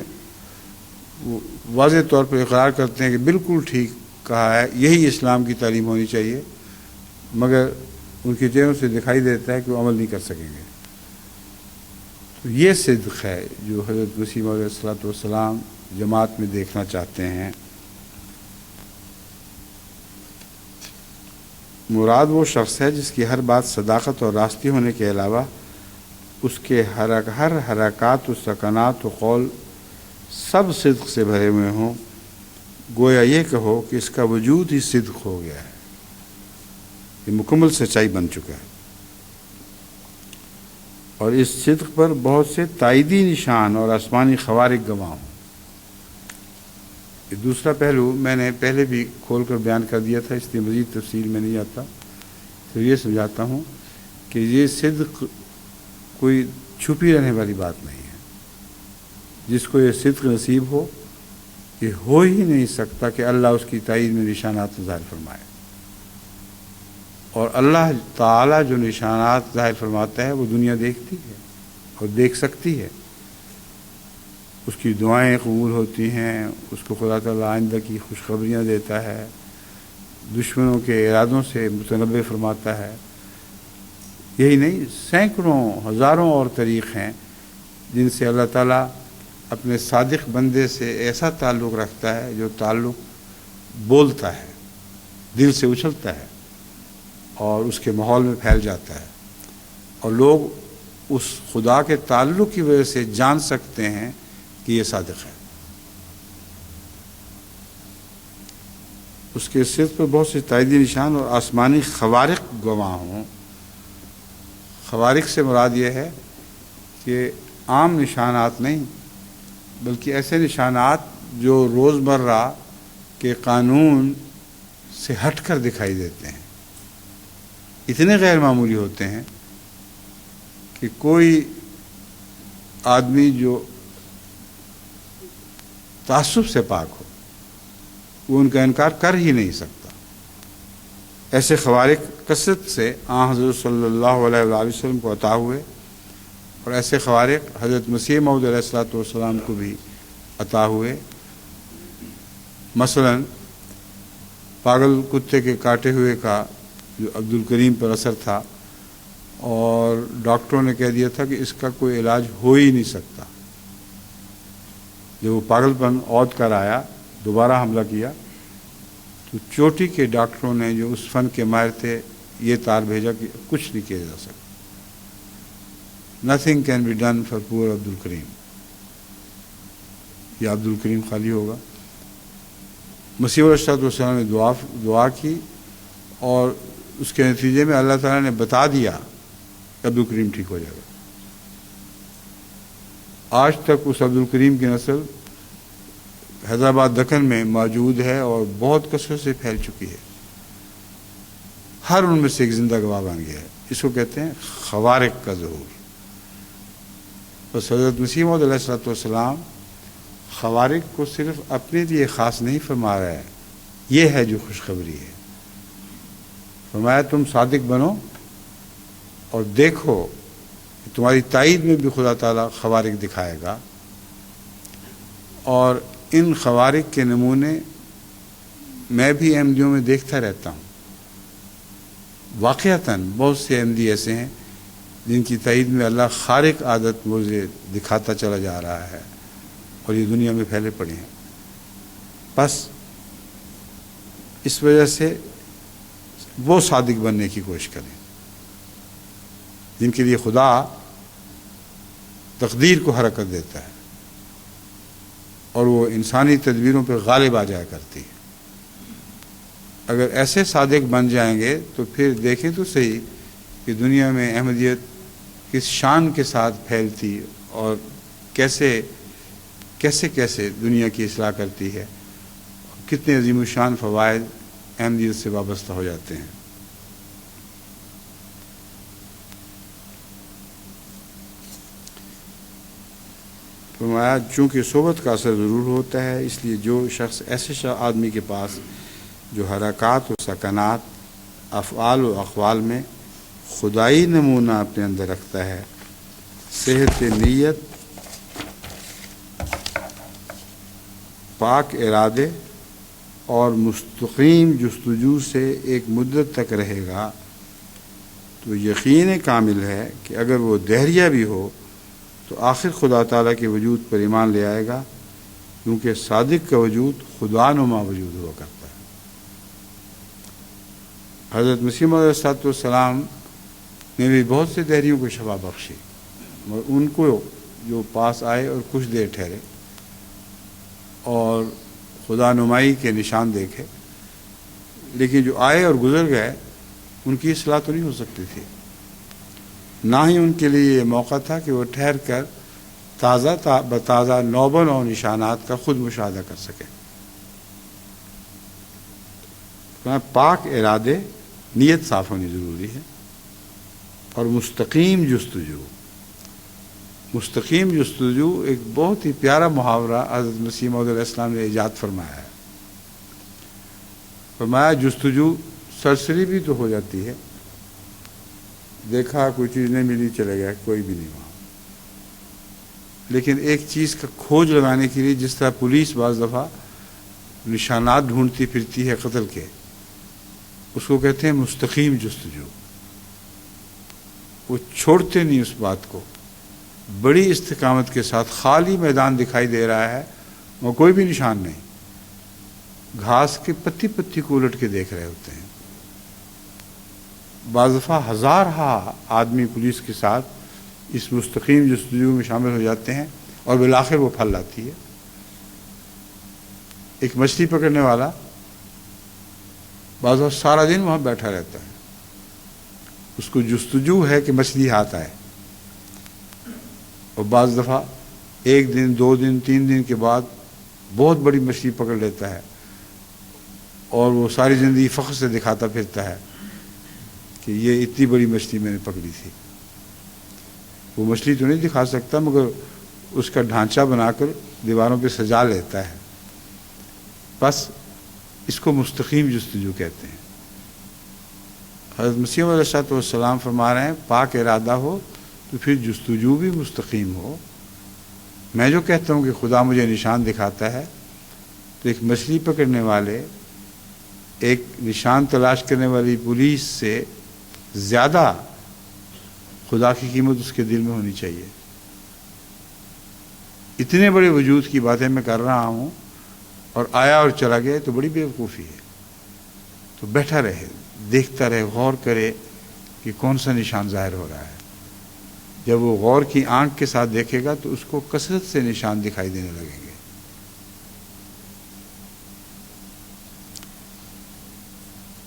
وہ واضح طور پر اقرار کرتے ہیں کہ بالکل ٹھیک کہا ہے، یہی اسلام کی تعلیم ہونی چاہیے، مگر ان کے چہروں سے دکھائی دیتا ہے کہ وہ عمل نہیں کر سکیں گے۔ تو یہ صدق ہے جو حضرت مسیح علیہ الصلوۃ والسلام جماعت میں دیکھنا چاہتے ہیں۔ مراد وہ شخص ہے جس کی ہر بات صداقت اور راستی ہونے کے علاوہ اس کے ہر حرکات و سکنات و قول سب صدق سے بھرے ہوئے ہوں، گویا یہ کہو کہ اس کا وجود ہی صدق ہو گیا ہے، یہ مکمل سچائی بن چکا ہے۔ اور اس صدق پر بہت سے تائیدی نشان اور آسمانی خوارق گواہ ہوں۔ یہ دوسرا پہلو میں نے پہلے بھی کھول کر بیان کر دیا تھا، اس لیے مزید تفصیل میں نہیں آتا، تو یہ سمجھاتا ہوں کہ یہ صدق کوئی چھپی رہنے والی بات نہیں ہے۔ جس کو یہ صدق نصیب ہو، یہ ہو ہی نہیں سکتا کہ اللہ اس کی تائید میں نشانات ظاہر فرمائے۔ اور اللہ تعالیٰ جو نشانات ظاہر فرماتا ہے وہ دنیا دیکھتی ہے اور دیکھ سکتی ہے۔ اس کی دعائیں قبول ہوتی ہیں، اس کو خدا تعالیٰ آئندہ کی خوشخبریاں دیتا ہے، دشمنوں کے ارادوں سے متنبع فرماتا ہے۔ یہی نہیں، سینکڑوں ہزاروں اور طریق ہیں جن سے اللہ تعالیٰ اپنے صادق بندے سے ایسا تعلق رکھتا ہے جو تعلق بولتا ہے، دل سے اچھلتا ہے اور اس کے ماحول میں پھیل جاتا ہے، اور لوگ اس خدا کے تعلق کی وجہ سے جان سکتے ہیں کہ یہ صادق ہے۔ اس کے صدق پر بہت سے تائیدی نشان اور آسمانی خوارق گواہ ہوں۔ خوارق سے مراد یہ ہے کہ عام نشانات نہیں، بلکہ ایسے نشانات جو روزمرہ کے قانون سے ہٹ کر دکھائی دیتے ہیں، اتنے غیر معمولی ہوتے ہیں کہ کوئی آدمی جو تعصب سے پاک ہو وہ ان کا انکار کر ہی نہیں سکتا۔ ایسے خوارق کثرت سے حضرت صلی اللہ علیہ وآلہ وسلم کو عطا ہوئے، اور ایسے خوارق حضرت مسیح موعود علیہ الصلوۃ والسلام کو بھی عطا ہوئے۔ مثلا پاگل کتے کے کاٹے ہوئے کا جو عبد الکریم پر اثر تھا، اور ڈاکٹروں نے کہہ دیا تھا کہ اس کا کوئی علاج ہو ہی نہیں سکتا۔ جب وہ پاگل پن عود کر آیا، دوبارہ حملہ کیا، تو چوٹی کے ڈاکٹروں نے جو اس فن کے ماہر تھے یہ تار بھیجا کہ کچھ نہیں کیا جا سکتا۔ Nothing can be done for poor عبد الکریم۔ یہ عبد الکریم خالی ہوگا۔ مسیح علیہ السلام نے دعا کی، اور اس کے نتیجے میں اللہ تعالیٰ نے بتا دیا کہ عبد الکریم ٹھیک ہو جائے گا۔ آج تک اس عبد الکریم کی نسل حیدرآباد دکن میں موجود ہے اور بہت کثرت سے پھیل چکی ہے۔ ہر ان میں سے ایک زندہ گواہ بن گیا ہے۔ اس کو کہتے ہیں خوارق کا ظہور۔ بس حضرت مسیح موعود علیہ الصلوۃ والسلام خوارق کو صرف اپنے لیے خاص نہیں فرما رہا ہے، یہ ہے جو خوشخبری ہے۔ فرمایا تم صادق بنو اور دیکھو کہ تمہاری تائید میں بھی خدا تعالیٰ خوارق دکھائے گا، اور ان خوارق کے نمونے میں بھی احمدیوں میں دیکھتا رہتا ہوں۔ واقعتاً بہت سے احمدی ایسے ہیں جن کی تائید میں اللہ خارق عادت مجھے دکھاتا چلا جا رہا ہے، اور یہ دنیا میں پھیلے پڑے ہیں۔ بس اس وجہ سے وہ صادق بننے کی کوشش کریں جن کے لیے خدا تقدیر کو حرکت دیتا ہے اور وہ انسانی تدبیروں پہ غالب آ جایا کرتی ہے۔ اگر ایسے صادق بن جائیں گے تو پھر دیکھیں تو صحیح کہ دنیا میں احمدیت کس شان کے ساتھ پھیلتی اور کیسے کیسے کیسے دنیا کی اصلاح کرتی ہے، کتنے عظیم الشان فوائد احمدیت سے وابستہ ہو جاتے ہیں۔ فرمایا چونکہ صحبت کا اثر ضرور ہوتا ہے، اس لیے جو شخص ایسے آدمی کے پاس جو حرکات و سکنات، افعال و اقوال میں خدائی نمونہ اپنے اندر رکھتا ہے، صحت نیت، پاک ارادے اور مستقیم جستجو سے ایک مدت تک رہے گا، تو یقین کامل ہے کہ اگر وہ دہریہ بھی ہو تو آخر خدا تعالیٰ کے وجود پر ایمان لے آئے گا، کیونکہ صادق کا وجود خدا نما وجود ہوا کرتا ہے۔ حضرت مسیح موعود علیہ السلام نے بھی بہت سے دہریوں کو شفا بخشی، اور ان کو جو پاس آئے اور کچھ دیر ٹھہرے اور خدا نمائی کے نشان دیکھے، لیکن جو آئے اور گزر گئے ان کی اصلاح تو نہیں ہو سکتی تھی، نہ ہی ان کے لیے یہ موقع تھا کہ وہ ٹھہر کر تازہ بتازہ نو نو نشانات کا خود مشاہدہ کر سکے۔ پاک ارادے، نیت صاف ہونی ضروری ہے، اور مستقیم جستجو۔ مستقیم جستجو ایک بہت ہی پیارا محاورہ حضرت مسیح موعود علیہ السلام نے ایجاد فرمایا ہے۔ فرمایا جستجو سرسری بھی تو ہو جاتی ہے، دیکھا کوئی چیز نہیں ملی چلے گیا، کوئی بھی نہیں وہاں، لیکن ایک چیز کا کھوج لگانے کے لیے جس طرح پولیس بعض دفعہ نشانات ڈھونڈتی پھرتی ہے قتل کے، اس کو کہتے ہیں مستقیم جستجو۔ وہ چھوڑتے نہیں اس بات کو، بڑی استقامت کے ساتھ خالی میدان دکھائی دے رہا ہے، وہ کوئی بھی نشان نہیں، گھاس کے پتی پتی کو الٹ کے دیکھ رہے ہوتے ہیں۔ بعض دفعہ ہزارہا آدمی پولیس کے ساتھ اس مستقیم جستجو میں شامل ہو جاتے ہیں اور بالآخر وہ پھل لاتی ہے۔ ایک مچھلی پکڑنے والا بعض دفعہ سارا دن وہاں بیٹھا رہتا ہے، اس کو جستجو ہے کہ مچھلی ہاتھ آئے، اور بعض دفعہ ایک دن، 2 دن، 3 دن کے بعد بہت بڑی مچھلی پکڑ لیتا ہے، اور وہ ساری زندگی فخر سے دکھاتا پھرتا ہے کہ یہ اتنی بڑی مچھلی میں نے پکڑی تھی۔ وہ مچھلی تو نہیں دکھا سکتا، مگر اس کا ڈھانچہ بنا کر دیواروں پہ سجا لیتا ہے۔ بس اس کو مستقیم جستجو کہتے ہیں۔ حضرت مسیح علیہ السلام فرما رہے ہیں پاک ارادہ ہو تو پھر جستجو بھی مستقیم ہو۔ میں جو کہتا ہوں کہ خدا مجھے نشان دکھاتا ہے، تو ایک مچھلی پکڑنے والے، ایک نشان تلاش کرنے والی پولیس سے زیادہ خدا کی قیمت اس کے دل میں ہونی چاہیے۔ اتنے بڑے وجود کی باتیں میں کر رہا ہوں اور آیا اور چلا گیا تو بڑی بیوقوفی ہے۔ تو بیٹھا رہے، دیکھتا رہے، غور کرے کہ کون سا نشان ظاہر ہو رہا ہے۔ جب وہ غور کی آنکھ کے ساتھ دیکھے گا تو اس کو کثرت سے نشان دکھائی دینے لگیں گے۔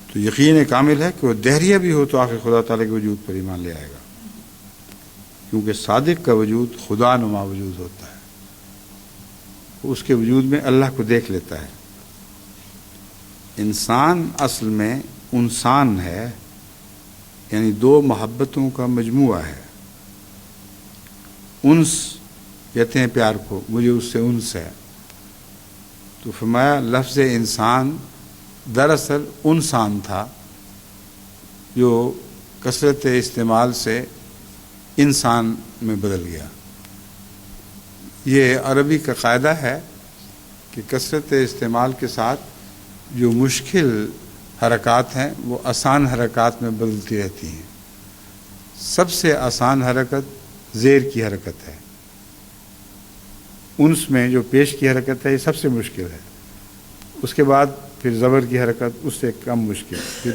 تو یقین کامل ہے کہ وہ دہریہ بھی ہو تو آخر خدا تعالیٰ کے وجود پر ایمان لے آئے گا، کیونکہ صادق کا وجود خدا نما وجود ہوتا ہے، وہ اس کے وجود میں اللہ کو دیکھ لیتا ہے۔ انسان اصل میں انسان ہے، یعنی 2 محبتوں کا مجموعہ ہے۔ انس کہتے ہیں پیار کو، مجھے اس سے انس ہے۔ تو فرمایا لفظ انسان دراصل انسان تھا، جو کثرت استعمال سے انسان میں بدل گیا۔ یہ عربی کا قاعدہ ہے کہ کثرت استعمال کے ساتھ جو مشکل حرکات ہیں وہ آسان حرکات میں بدلتی رہتی ہیں۔ سب سے آسان حرکت زیر کی حرکت ہے، انس میں جو پیش کی حرکت ہے یہ سب سے مشکل ہے، اس کے بعد پھر زبر کی حرکت اس سے کم مشکل، پھر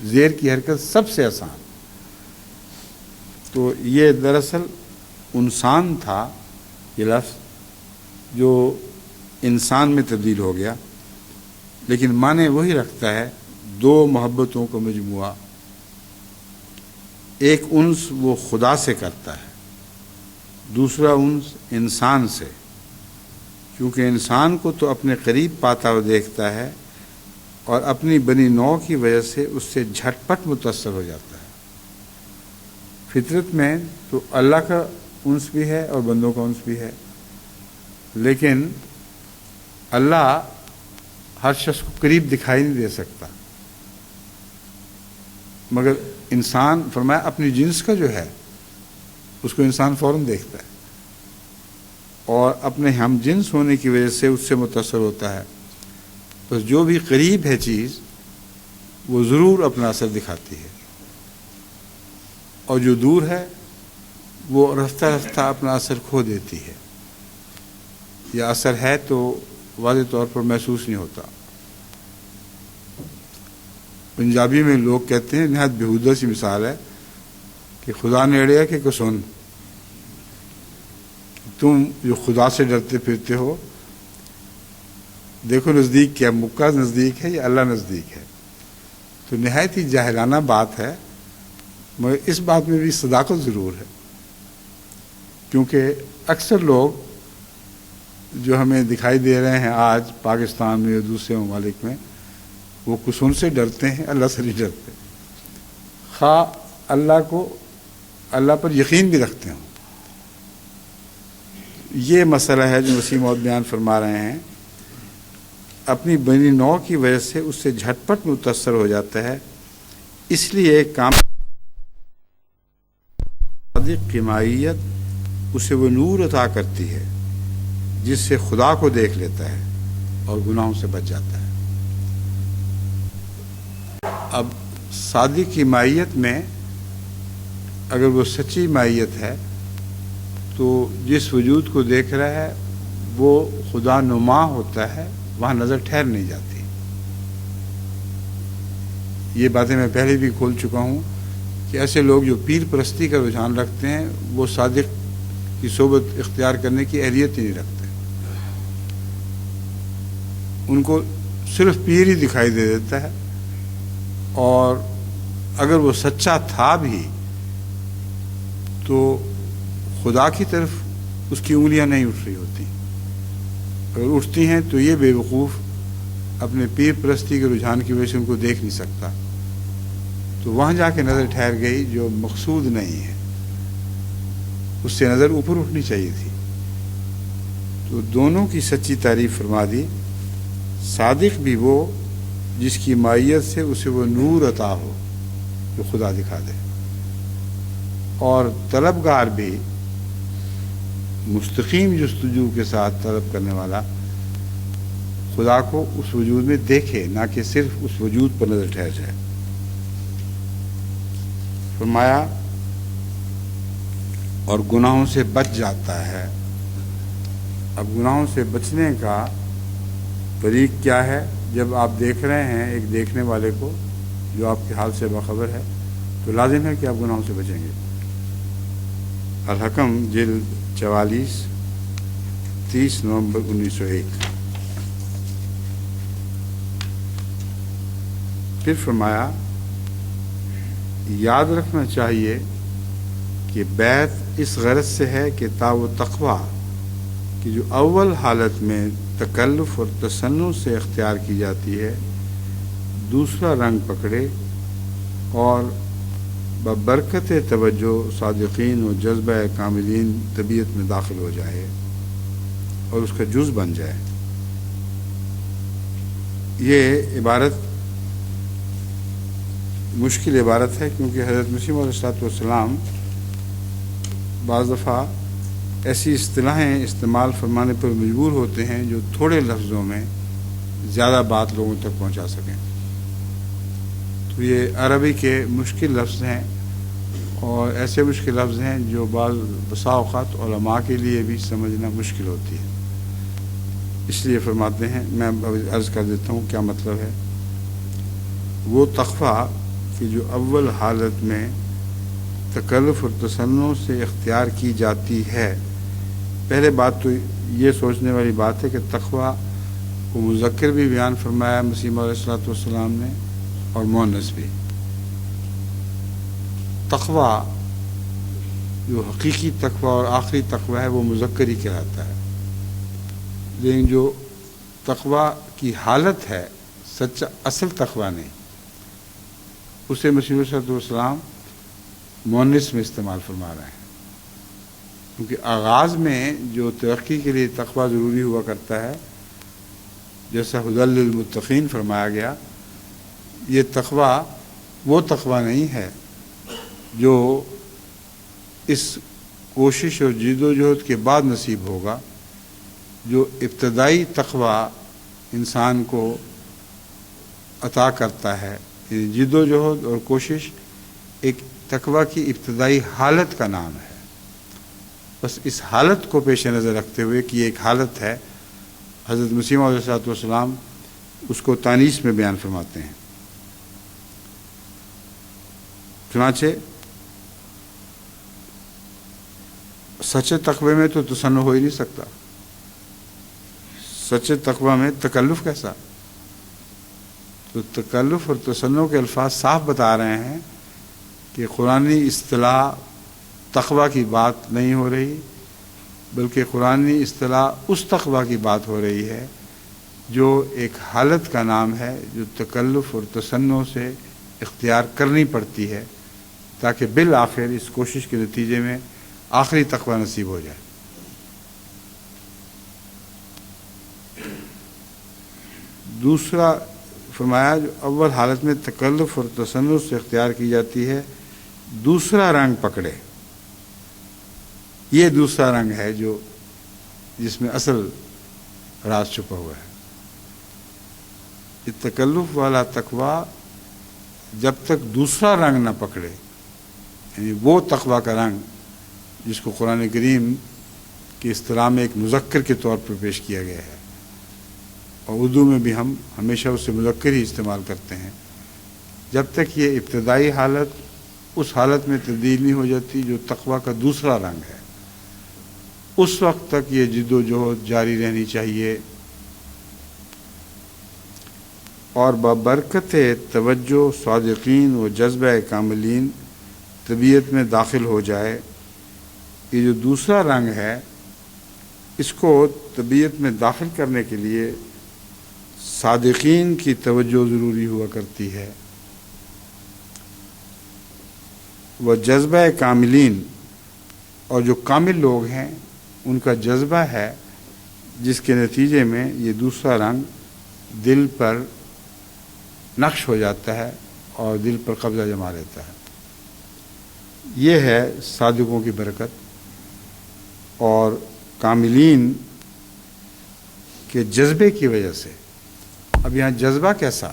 زیر کی حرکت سب سے آسان. تو یہ دراصل انسان تھا یہ لفظ جو انسان میں تبدیل ہو گیا، لیکن معنی وہی رکھتا ہے، دو محبتوں کا مجموعہ. ایک انس وہ خدا سے کرتا ہے، دوسرا انس انسان سے، کیونکہ انسان کو تو اپنے قریب پاتا ہوا دیکھتا ہے اور اپنی بنی نوع کی وجہ سے اس سے جھٹ پٹ متاثر ہو جاتا ہے. فطرت میں تو اللہ کا انس بھی ہے اور بندوں کا انس بھی ہے، لیکن اللہ ہر شخص کو قریب دکھائی نہیں دے سکتا، مگر انسان فرمایا اپنی جنس کا جو ہے اس کو انسان فوراً دیکھتا ہے اور اپنے ہم جنس ہونے کی وجہ سے اس سے متاثر ہوتا ہے. بس جو بھی قریب ہے چیز وہ ضرور اپنا اثر دکھاتی ہے، اور جو دور ہے وہ رفتہ رفتہ اپنا اثر کھو دیتی ہے، یا اثر ہے تو واضح طور پر محسوس نہیں ہوتا. پنجابی میں لوگ کہتے ہیں، نہایت بیہودہ سی مثال ہے کہ خدا نیڑے کہ کسن، تم جو خدا سے ڈرتے پھرتے ہو دیکھو نزدیک کیا، مکہ نزدیک ہے یا اللہ نزدیک ہے. تو نہایت ہی جاہلانہ بات ہے، مگر اس بات میں بھی صداقت ضرور ہے، کیونکہ اکثر لوگ جو ہمیں دکھائی دے رہے ہیں آج پاکستان میں یا دوسرے ممالک میں، وہ کسن سے ڈرتے ہیں، اللہ سے نہیں ڈرتے، خواہ اللہ پر یقین بھی رکھتے ہوں. یہ مسئلہ ہے جو مسیح موعود بیان فرما رہے ہیں، اپنی بنی نوع کی وجہ سے اس سے جھٹ پٹ متاثر ہو جاتا ہے. اس لیے کام صادق کی مائیت اسے وہ نور عطا کرتی ہے جس سے خدا کو دیکھ لیتا ہے اور گناہوں سے بچ جاتا ہے. اب صادق کی مائیت میں اگر وہ سچی مائیت ہے تو جس وجود کو دیکھ رہا ہے وہ خدا نما ہوتا ہے، وہاں نظر ٹھہر نہیں جاتی. یہ باتیں میں پہلے بھی کھول چکا ہوں کہ ایسے لوگ جو پیر پرستی کا رجحان رکھتے ہیں وہ صادق کی صحبت اختیار کرنے کی اہلیت ہی نہیں رکھتے. ان کو صرف پیر ہی دکھائی دے دیتا ہے، اور اگر وہ سچا تھا بھی تو خدا کی طرف اس کی انگلیاں نہیں اٹھ رہی ہوتی. اگر اٹھتی ہیں تو یہ بے وقوف اپنے پیر پرستی کے رجحان کی وجہ سے ان کو دیکھ نہیں سکتا، تو وہاں جا کے نظر ٹھہر گئی جو مقصود نہیں ہے، اس سے نظر اوپر اٹھنی چاہیے تھی. تو دونوں کی سچی تعریف فرما دی. صادق بھی وہ جس کی مائیت سے اسے وہ نور عطا ہو جو خدا دکھا دے، اور طلبگار بھی مستقیم جستجو کے ساتھ طلب کرنے والا خدا کو اس وجود میں دیکھے، نہ کہ صرف اس وجود پر نظر ٹھہر جائے. فرمایا اور گناہوں سے بچ جاتا ہے. اب گناہوں سے بچنے کا طریق کیا ہے؟ جب آپ دیکھ رہے ہیں ایک دیکھنے والے کو جو آپ کے حال سے باخبر ہے تو لازم ہے کہ آپ گناہوں سے بچیں گے. الحکم جلد 44 30 نومبر 1901. پھر فرمایا یاد رکھنا چاہیے کہ بیعت اس غرض سے ہے کہ تا و تقویٰ کہ جو اول حالت میں تکلف اور تصنع سے اختیار کی جاتی ہے دوسرا رنگ پکڑے اور ببرکت توجہ صادقین و جذبہ کاملین طبیعت میں داخل ہو جائے اور اس کا جز بن جائے. یہ عبارت مشکل عبارت ہے، کیونکہ حضرت مسیح علیہ السلام بعض دفعہ ایسی اصطلاحیں استعمال فرمانے پر مجبور ہوتے ہیں جو تھوڑے لفظوں میں زیادہ بات لوگوں تک پہنچا سکیں. تو یہ عربی کے مشکل لفظ ہیں، اور ایسے مشکل لفظ ہیں جو بسا اوقات علماء کے لیے بھی سمجھنا مشکل ہوتی ہے. اس لیے فرماتے ہیں، میں عرض کر دیتا ہوں کیا مطلب ہے۔ وہ تقویٰ کہ جو اول حالت میں تکلف اور تصنع سے اختیار کی جاتی ہے۔ پہلے بات تو یہ سوچنے والی بات ہے کہ تقویٰ کو مذکر بھی بیان فرمایا مسیح موعود علیہ الصلوۃ والسلام نے اور مؤنث بھی۔ تقویٰ جو حقیقی تقویٰ اور آخری تقویٰ ہے وہ مذکر ہی کہلاتا ہے، لیکن جو تقویٰ کی حالت ہے سچا اصل تقویٰ نہیں، اسے مسیح موعود علیہ الصلوۃ والسلام مؤنث میں استعمال فرما رہے ہیں، کیونکہ آغاز میں جو ترقی کے لیے تقویٰ ضروری ہوا کرتا ہے، جیسا ھدی للمتقین فرمایا گیا، یہ تقویٰ وہ تقویٰ نہیں ہے جو اس کوشش اور جد و جہد کے بعد نصیب ہوگا۔ جو ابتدائی تقویٰ انسان کو عطا کرتا ہے، یعنی جد و جہد اور کوشش ایک تقویٰ کی ابتدائی حالت کا نام ہے۔ بس اس حالت کو پیش نظر رکھتے ہوئے کہ یہ ایک حالت ہے، حضرت مسیح موعود علیہ الصلوۃ والسلام اس کو تانیث میں بیان فرماتے ہیں۔ چنانچہ سچے تقوی میں تو تصنع ہو ہی نہیں سکتا، سچے تقوی میں تکلف کیسا؟ تو تکلف اور تصنع کے الفاظ صاف بتا رہے ہیں کہ قرآنی اصطلاح تقوی کی بات نہیں ہو رہی، بلکہ قرآنی اصطلاح اس تقوی کی بات ہو رہی ہے جو ایک حالت کا نام ہے، جو تکلف اور تصنع سے اختیار کرنی پڑتی ہے تاکہ بالآخر اس کوشش کے نتیجے میں آخری تقوی نصیب ہو جائے۔ دوسرا فرمایا جو اول حالت میں تکلف اور تصنع سے اختیار کی جاتی ہے، دوسرا رنگ پکڑے۔ یہ دوسرا رنگ ہے جو جس میں اصل راز چھپا ہوا ہے۔ یہ تکلف والا تقویٰ جب تک دوسرا رنگ نہ پکڑے، یعنی وہ تقویٰ کا رنگ جس کو قرآن کریم کی اصطلاح میں ایک مذکر کے طور پر پیش کیا گیا ہے، اور اردو میں بھی ہم ہمیشہ اسے مذکر ہی استعمال کرتے ہیں، جب تک یہ ابتدائی حالت اس حالت میں تبدیل نہیں ہو جاتی جو تقویٰ کا دوسرا رنگ ہے، اس وقت تک یہ جد و جہد جاری رہنی چاہیے، اور ببرکت توجہ صادقین و جذبہ کاملین طبیعت میں داخل ہو جائے۔ یہ جو دوسرا رنگ ہے، اس کو طبیعت میں داخل کرنے کے لیے صادقین کی توجہ ضروری ہوا کرتی ہے، وہ جذبہ کاملین، اور جو کامل لوگ ہیں ان کا جذبہ ہے جس کے نتیجے میں یہ دوسرا رنگ دل پر نقش ہو جاتا ہے اور دل پر قبضہ جما لیتا ہے۔ یہ ہے صادقوں کی برکت اور کاملین کے جذبے کی وجہ سے۔ اب یہاں جذبہ کیسا؟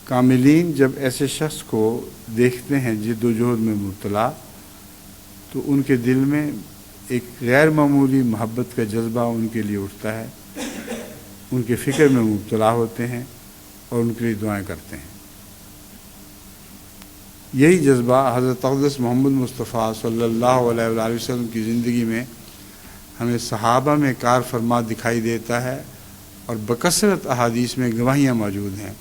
کاملین جب ایسے شخص کو دیکھتے ہیں جد و جہد میں مبتلا، تو ان کے دل میں ایک غیر معمولی محبت کا جذبہ ان کے لیے اٹھتا ہے، ان کے فکر میں مبتلا ہوتے ہیں اور ان کے لیے دعائیں کرتے ہیں۔ یہی جذبہ حضرت اقدس محمد مصطفیٰ صلی اللہ علیہ وآلہ وسلم کی زندگی میں ہمیں صحابہ میں کار فرما دکھائی دیتا ہے، اور بکثرت احادیث میں گواہیاں موجود ہیں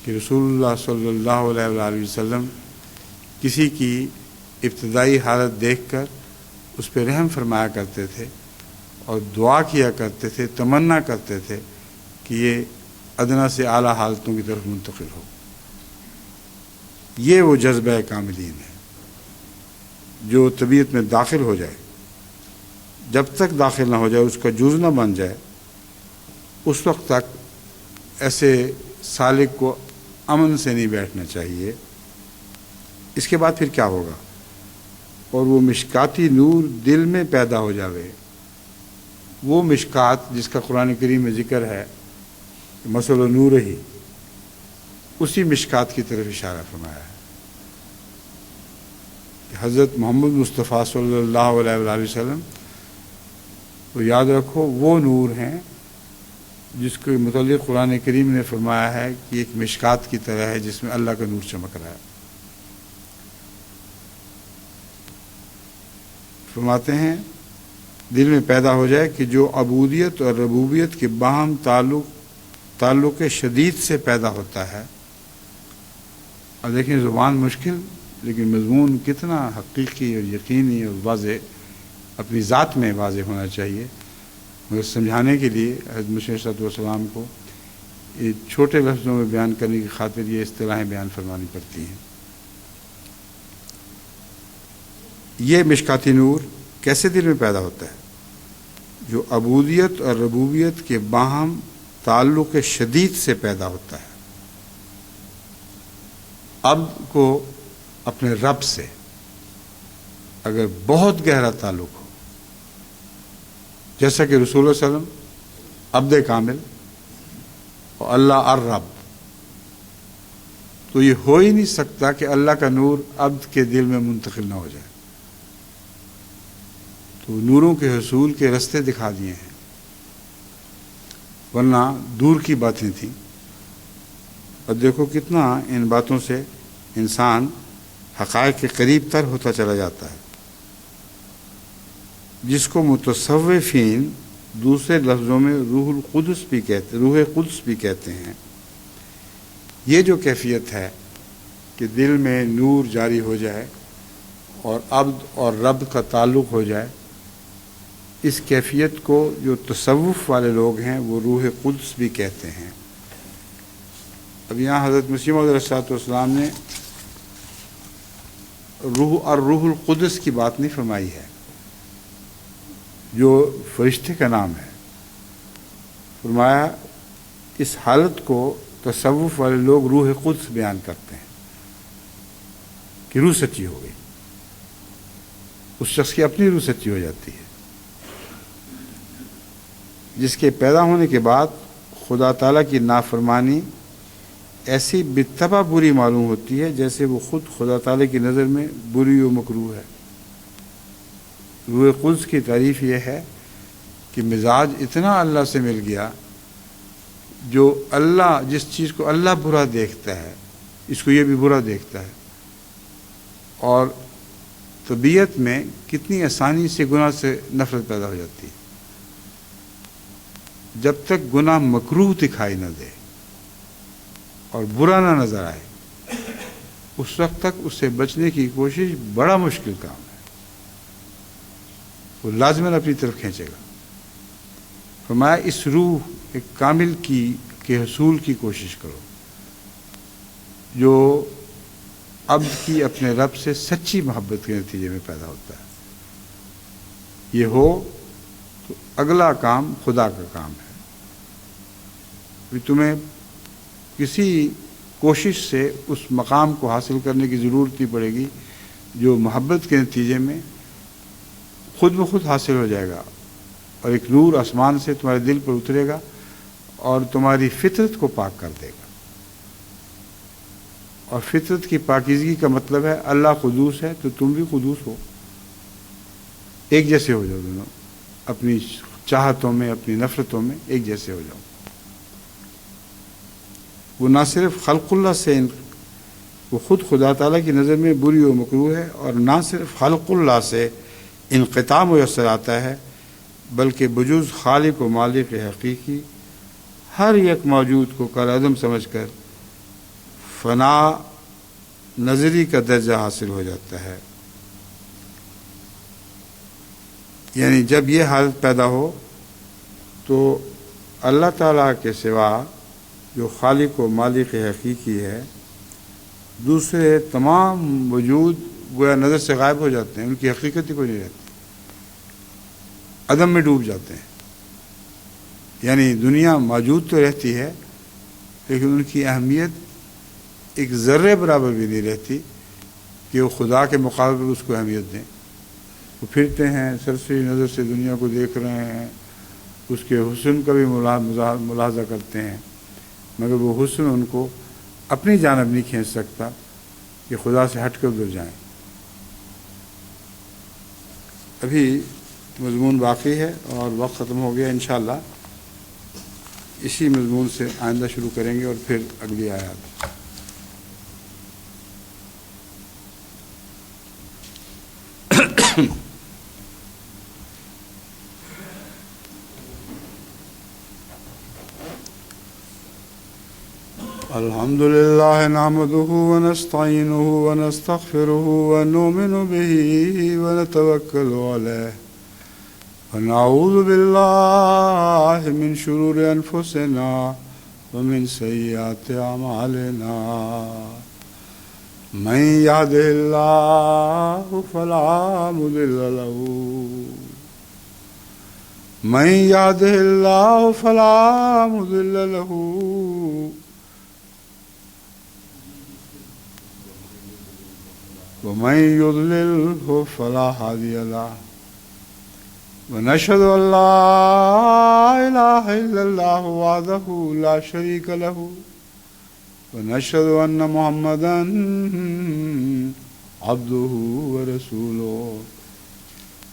کہ رسول اللہ صلی اللہ علیہ وآلہ وسلم کسی کی ابتدائی حالت دیکھ کر اس پہ رحم فرمایا کرتے تھے اور دعا کیا کرتے تھے، تمنا کرتے تھے کہ یہ ادنا سے اعلیٰ حالتوں کی طرف منتقل ہو۔ یہ وہ جذبہ کاملین ہے جو طبیعت میں داخل ہو جائے۔ جب تک داخل نہ ہو جائے، اس کا جز نہ بن جائے، اس وقت تک ایسے سالک کو امن سے نہیں بیٹھنا چاہیے۔ اس کے بعد پھر کیا ہوگا؟ اور وہ مشکاتی نور دل میں پیدا ہو جاوے۔ وہ مشکات جس کا قرآن کریم میں ذکر ہے، مثل نور ہی، اسی مشکات کی طرف اشارہ فرمایا ہے کہ حضرت محمد مصطفیٰ صلی اللہ علیہ وآلہ وسلم تو یاد رکھو وہ نور ہیں جس کے متعلق قرآن کریم نے فرمایا ہے کہ ایک مشکات کی طرح ہے جس میں اللہ کا نور چمک رہا ہے. فرماتے ہیں دل میں پیدا ہو جائے کہ جو عبودیت اور ربوبیت کے باہم تعلق شدید سے پیدا ہوتا ہے. اب دیکھیں زبان مشکل لیکن مضمون کتنا حقیقی اور یقینی اور واضح اپنی ذات میں واضح ہونا چاہیے. مگر سمجھانے کے لیے حضرت مسیح علیہ السلام کو یہ چھوٹے لفظوں میں بیان کرنے کی خاطر یہ اصطلاحیں بیان فرمانی پڑتی ہیں. یہ مشکاتی نور کیسے دل میں پیدا ہوتا ہے؟ جو عبودیت اور ربوبیت کے باہم تعلق شدید سے پیدا ہوتا ہے. عبد کو اپنے رب سے اگر بہت گہرا تعلق ہو، جیسا کہ رسول اللہ صلی اللہ علیہ وسلم عبد کامل اور اللہ الرب، تو یہ ہو ہی نہیں سکتا کہ اللہ کا نور عبد کے دل میں منتقل نہ ہو جائے. تو نوروں کے حصول کے رستے دکھا دیے ہیں، ورنہ دور کی باتیں تھیں. اور دیکھو کتنا ان باتوں سے انسان حقائق کے قریب تر ہوتا چلا جاتا ہے. جس کو متصوفین دوسرے لفظوں میں روح قدس بھی کہتے ہیں. یہ جو کیفیت ہے کہ دل میں نور جاری ہو جائے اور عبد اور رب کا تعلق ہو جائے، اس کیفیت کو جو تصوف والے لوگ ہیں وہ روح قدس بھی کہتے ہیں. اب یہاں حضرت مسیح موعود علیہ السلام نے روح القدس کی بات نہیں فرمائی ہے جو فرشتے کا نام ہے. فرمایا اس حالت کو تصوف والے لوگ روح قدس بیان کرتے ہیں کہ روح سچی ہو گئی. اس شخص کی اپنی روح سچی ہو جاتی ہے جس کے پیدا ہونے کے بعد خدا تعالیٰ کی نافرمانی ایسی بالطبع بری معلوم ہوتی ہے جیسے وہ خود خدا تعالیٰ کی نظر میں بری و مکروہ ہے. روح قدس کی تعریف یہ ہے کہ مزاج اتنا اللہ سے مل گیا، جو اللہ جس چیز کو اللہ برا دیکھتا ہے اس کو یہ بھی برا دیکھتا ہے. اور طبیعت میں کتنی آسانی سے گناہ سے نفرت پیدا ہو جاتی ہے. جب تک گناہ مکروہ دکھائی نہ دے اور برا نہ نظر آئے اس وقت تک اس سے بچنے کی کوشش بڑا مشکل کام ہے. وہ لازماً اپنی طرف کھینچے گا. فرمایا اس روح ایک کامل کے حصول کی کوشش کرو جو عبد کی اپنے رب سے سچی محبت کے نتیجے میں پیدا ہوتا ہے. یہ ہو تو اگلا کام خدا کا کام ہے. تمہیں کسی کوشش سے اس مقام کو حاصل کرنے کی ضرورت نہیں پڑے گی جو محبت کے نتیجے میں خود بخود حاصل ہو جائے گا، اور ایک نور آسمان سے تمہارے دل پر اترے گا اور تمہاری فطرت کو پاک کر دے گا. اور فطرت کی پاکیزگی کا مطلب ہے اللہ قدوس ہے تو تم بھی قدوس ہو. ایک جیسے ہو جاؤ، دونوں اپنی چاہتوں میں اپنی نفرتوں میں ایک جیسے ہو جاؤ. وہ نہ صرف خلق اللہ سے وہ خود خدا تعالیٰ کی نظر میں بری و مکروہ ہے، اور نہ صرف خلق اللہ سے انقطاع میسر آتا ہے بلکہ بجز خالق و مالک حقیقی ہر یک موجود کو کالعدم سمجھ کر فنا نظری کا درجہ حاصل ہو جاتا ہے. یعنی جب یہ حالت پیدا ہو تو اللہ تعالیٰ کے سوا جو خالق و مالک حقیقی ہے دوسرے تمام وجود گویا نظر سے غائب ہو جاتے ہیں، ان کی حقیقت ہی کوئی نہیں رہتی، عدم میں ڈوب جاتے ہیں. یعنی دنیا موجود تو رہتی ہے لیکن ان کی اہمیت ایک ذرے برابر بھی نہیں رہتی کہ وہ خدا کے مقابلے پر اس کو اہمیت دیں. وہ پھرتے ہیں سرسری نظر سے دنیا کو دیکھ رہے ہیں، اس کے حسن کا بھی ملاحظہ کرتے ہیں، مگر وہ حسن ان کو اپنی جانب نہیں کھینچ سکتا کہ خدا سے ہٹ کر ادھر جائیں. ابھی مضمون باقی ہے اور وقت ختم ہو گیا. انشاءاللہ اسی مضمون سے آئندہ شروع کریں گے اور پھر اگلی آیات. الحمد لله نحمده ونستعينه ونستغفره ونؤمن به ونتوكل عليه ونعوذ بالله من شرور أنفسنا ومن سيئات أعمالنا من يهده الله فلا مضل له من يهده الله فلا مضل له ومن يضلله فلا هادي له ونشهد أن لا إله إلا الله وحده لا شريك له ونشهد أن محمدا عبده ورسوله.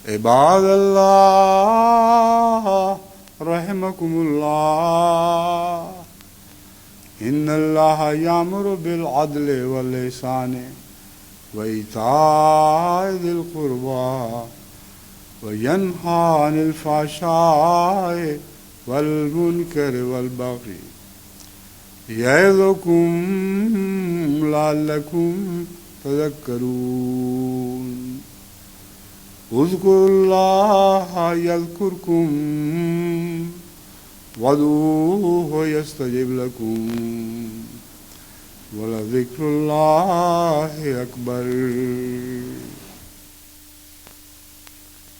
عباد الله رحمكم الله إن الله يأمر بالعدل والإحسان وإيتاء ذي القربى وينهى عن الفحشاء والمنكر والبغي يعظكم لعلكم تذكرون. اذكروا الله يذكركم وادعوه يستجب لكم ولذكر الله أكبر.